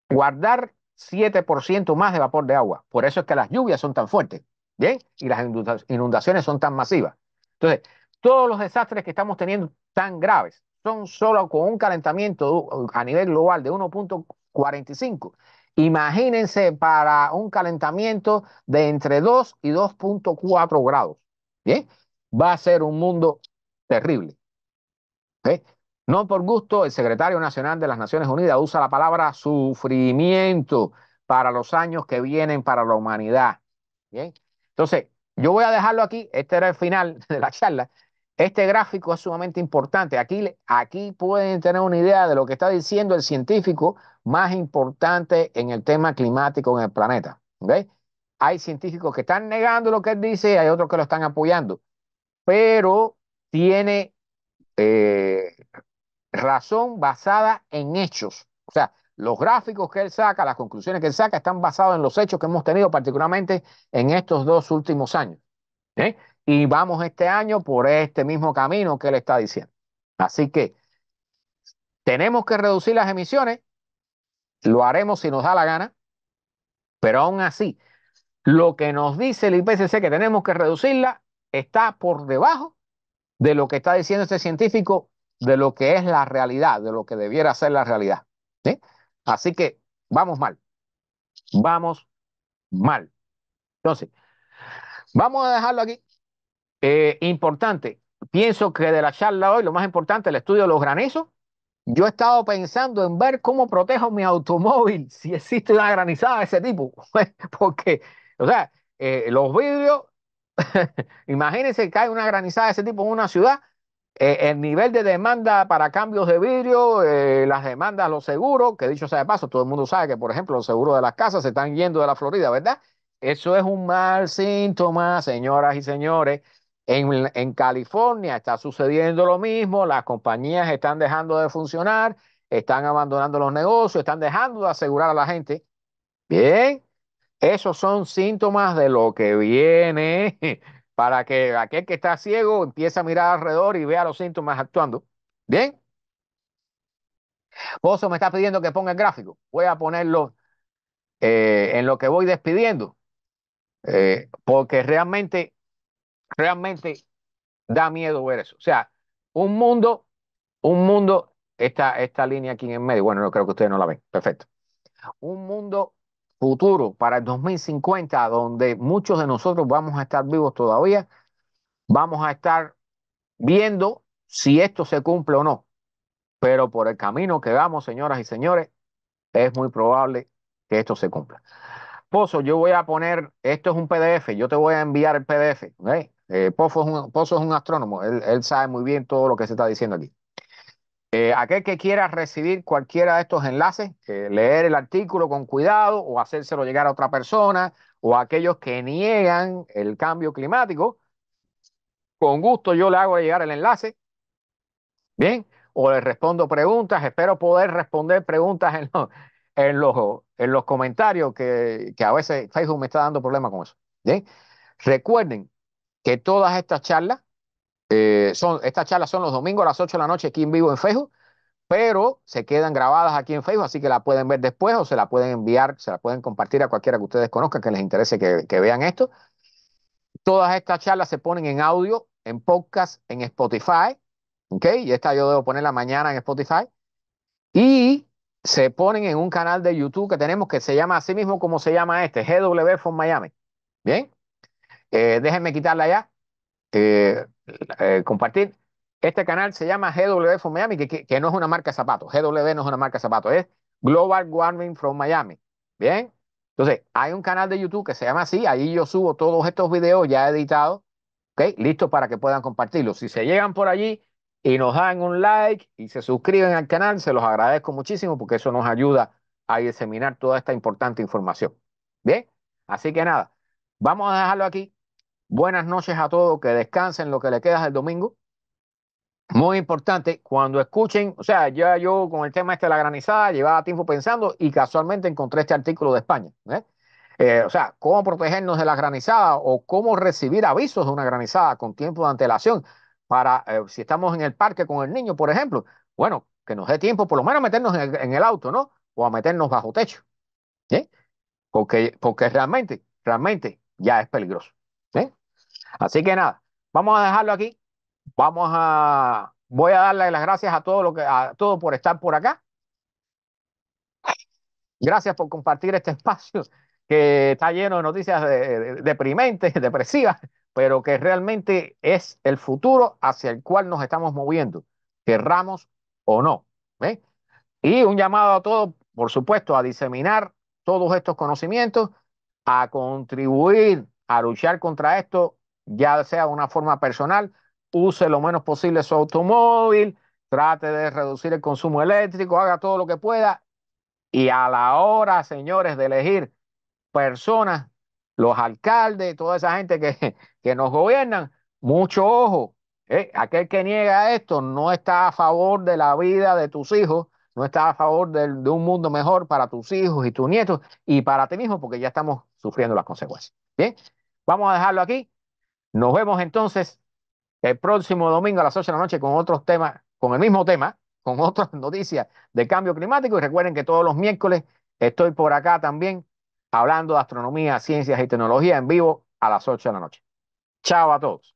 guardar 7% más de vapor de agua. Por eso es que las lluvias son tan fuertes, ¿bien? Y las inundaciones son tan masivas. Entonces, todos los desastres que estamos teniendo tan graves son solo con un calentamiento a nivel global de 1,45. Imagínense para un calentamiento de entre 2 y 2,4 grados, ¿bien? Va a ser un mundo terrible. ¿Ok? No por gusto, el secretario nacional de las Naciones Unidas usa la palabra sufrimiento para los años que vienen para la humanidad. Bien, entonces yo voy a dejarlo aquí. Este era el final de la charla. Este gráfico es sumamente importante. Aquí pueden tener una idea de lo que está diciendo el científico más importante en el tema climático en el planeta. ¿Ok? Hay científicos que están negando lo que él dice y hay otros que lo están apoyando, pero tiene eh, razón basada en hechos. O sea, los gráficos que él saca, las conclusiones que él saca, están basados en los hechos que hemos tenido, particularmente en estos 2 últimos años. ¿Eh? Y vamos este año por este mismo camino que él está diciendo. Así que tenemos que reducir las emisiones, lo haremos si nos da la gana, pero aún así, lo que nos dice el IPCC que tenemos que reducirla está por debajo de lo que está diciendo este científico, de lo que es la realidad, de lo que debiera ser la realidad. ¿Sí? Así que vamos mal, vamos mal. Entonces, vamos a dejarlo aquí. Importante, pienso que de la charla hoy, lo más importante, el estudio de los granizos. Yo he estado pensando en ver cómo protejo mi automóvil si existe una granizada de ese tipo. Porque, o sea, los vidrios, imagínense que cae una granizada de ese tipo en una ciudad, el nivel de demanda para cambios de vidrio, las demandas, los seguros, que dicho sea de paso, todo el mundo sabe que, por ejemplo, los seguros de las casas se están yendo de la Florida, ¿verdad? Eso es un mal síntoma, señoras y señores. En California está sucediendo lo mismo, las compañías están dejando de funcionar, están abandonando los negocios, están dejando de asegurar a la gente. Bien, esos son síntomas de lo que viene para que aquel que está ciego empiece a mirar alrededor y vea los síntomas actuando. Bien, Pozo me está pidiendo que ponga el gráfico. Voy a ponerlo en lo que voy despidiendo, porque realmente da miedo ver eso. O sea, un mundo, esta línea aquí en el medio, bueno, no creo que ustedes no la ven, perfecto. Un mundo futuro para el 2050 donde muchos de nosotros vamos a estar vivos todavía, vamos a estar viendo si esto se cumple o no. Pero por el camino que vamos, señoras y señores, es muy probable que esto se cumpla. Pozo, yo voy a poner, esto es un PDF, yo te voy a enviar el PDF. ¿Ok? Pozo es un astrónomo, él sabe muy bien todo lo que se está diciendo aquí. Aquel que quiera recibir cualquiera de estos enlaces, leer el artículo con cuidado o hacérselo llegar a otra persona, o aquellos que niegan el cambio climático, con gusto yo le hago llegar el enlace, ¿bien? O le respondo preguntas, espero poder responder preguntas en los comentarios, que a veces Facebook me está dando problemas con eso. ¿Bien? Recuerden que todas estas charlas son los domingos a las 8 de la noche aquí en vivo en Facebook, pero se quedan grabadas aquí en Facebook, así que la pueden ver después o se la pueden enviar, se la pueden compartir a cualquiera que ustedes conozcan que les interese que vean esto. Todas estas charlas se ponen en audio, en podcast, en Spotify, ¿ok? Y esta yo debo ponerla mañana en Spotify. Y se ponen en un canal de YouTube que tenemos que se llama así mismo como se llama este, GW from Miami. Bien, déjenme quitarla ya. Compartir. Este canal se llama GW from Miami, que no es una marca de zapatos. GW no es una marca de zapatos, es Global Warming from Miami. Bien, entonces hay un canal de YouTube que se llama así. Ahí yo subo todos estos videos ya editados, ¿ok? Listos para que puedan compartirlos. Si se llegan por allí y nos dan un like y se suscriben al canal, se los agradezco muchísimo porque eso nos ayuda a diseminar toda esta importante información. Bien, así que nada, vamos a dejarlo aquí. Buenas noches a todos, que descansen lo que le queda del domingo. Muy importante, cuando escuchen, o sea, ya yo con el tema este de la granizada llevaba tiempo pensando y casualmente encontré este artículo de España. O sea, cómo protegernos de la granizada o cómo recibir avisos de una granizada con tiempo de antelación para, si estamos en el parque con el niño, por ejemplo, bueno, que nos dé tiempo por lo menos a meternos en el auto, ¿no? O a meternos bajo techo, ¿sí? Porque realmente ya es peligroso, ¿sí? Así que nada, vamos a dejarlo aquí. Voy a darle las gracias a todos por estar por acá. Gracias por compartir este espacio que está lleno de noticias deprimentes, depresivas, pero que realmente es el futuro hacia el cual nos estamos moviendo, querramos o no. ¿Ve? Y un llamado a todos, por supuesto, a diseminar todos estos conocimientos, a contribuir a luchar contra esto, ya sea de una forma personal, use lo menos posible su automóvil, trate de reducir el consumo eléctrico, haga todo lo que pueda. Y a la hora, señores, de elegir personas, los alcaldes, toda esa gente que nos gobiernan, mucho ojo. Aquel que niega esto no está a favor de la vida de tus hijos, no está a favor de un mundo mejor para tus hijos y tus nietos y para ti mismo, porque ya estamos sufriendo las consecuencias. Bien, vamos a dejarlo aquí. Nos vemos entonces el próximo domingo a las 8 de la noche con otros temas, con el mismo tema, con otras noticias de cambio climático. Y recuerden que todos los miércoles estoy por acá también hablando de astronomía, ciencias y tecnología en vivo a las 8 de la noche. Chao a todos.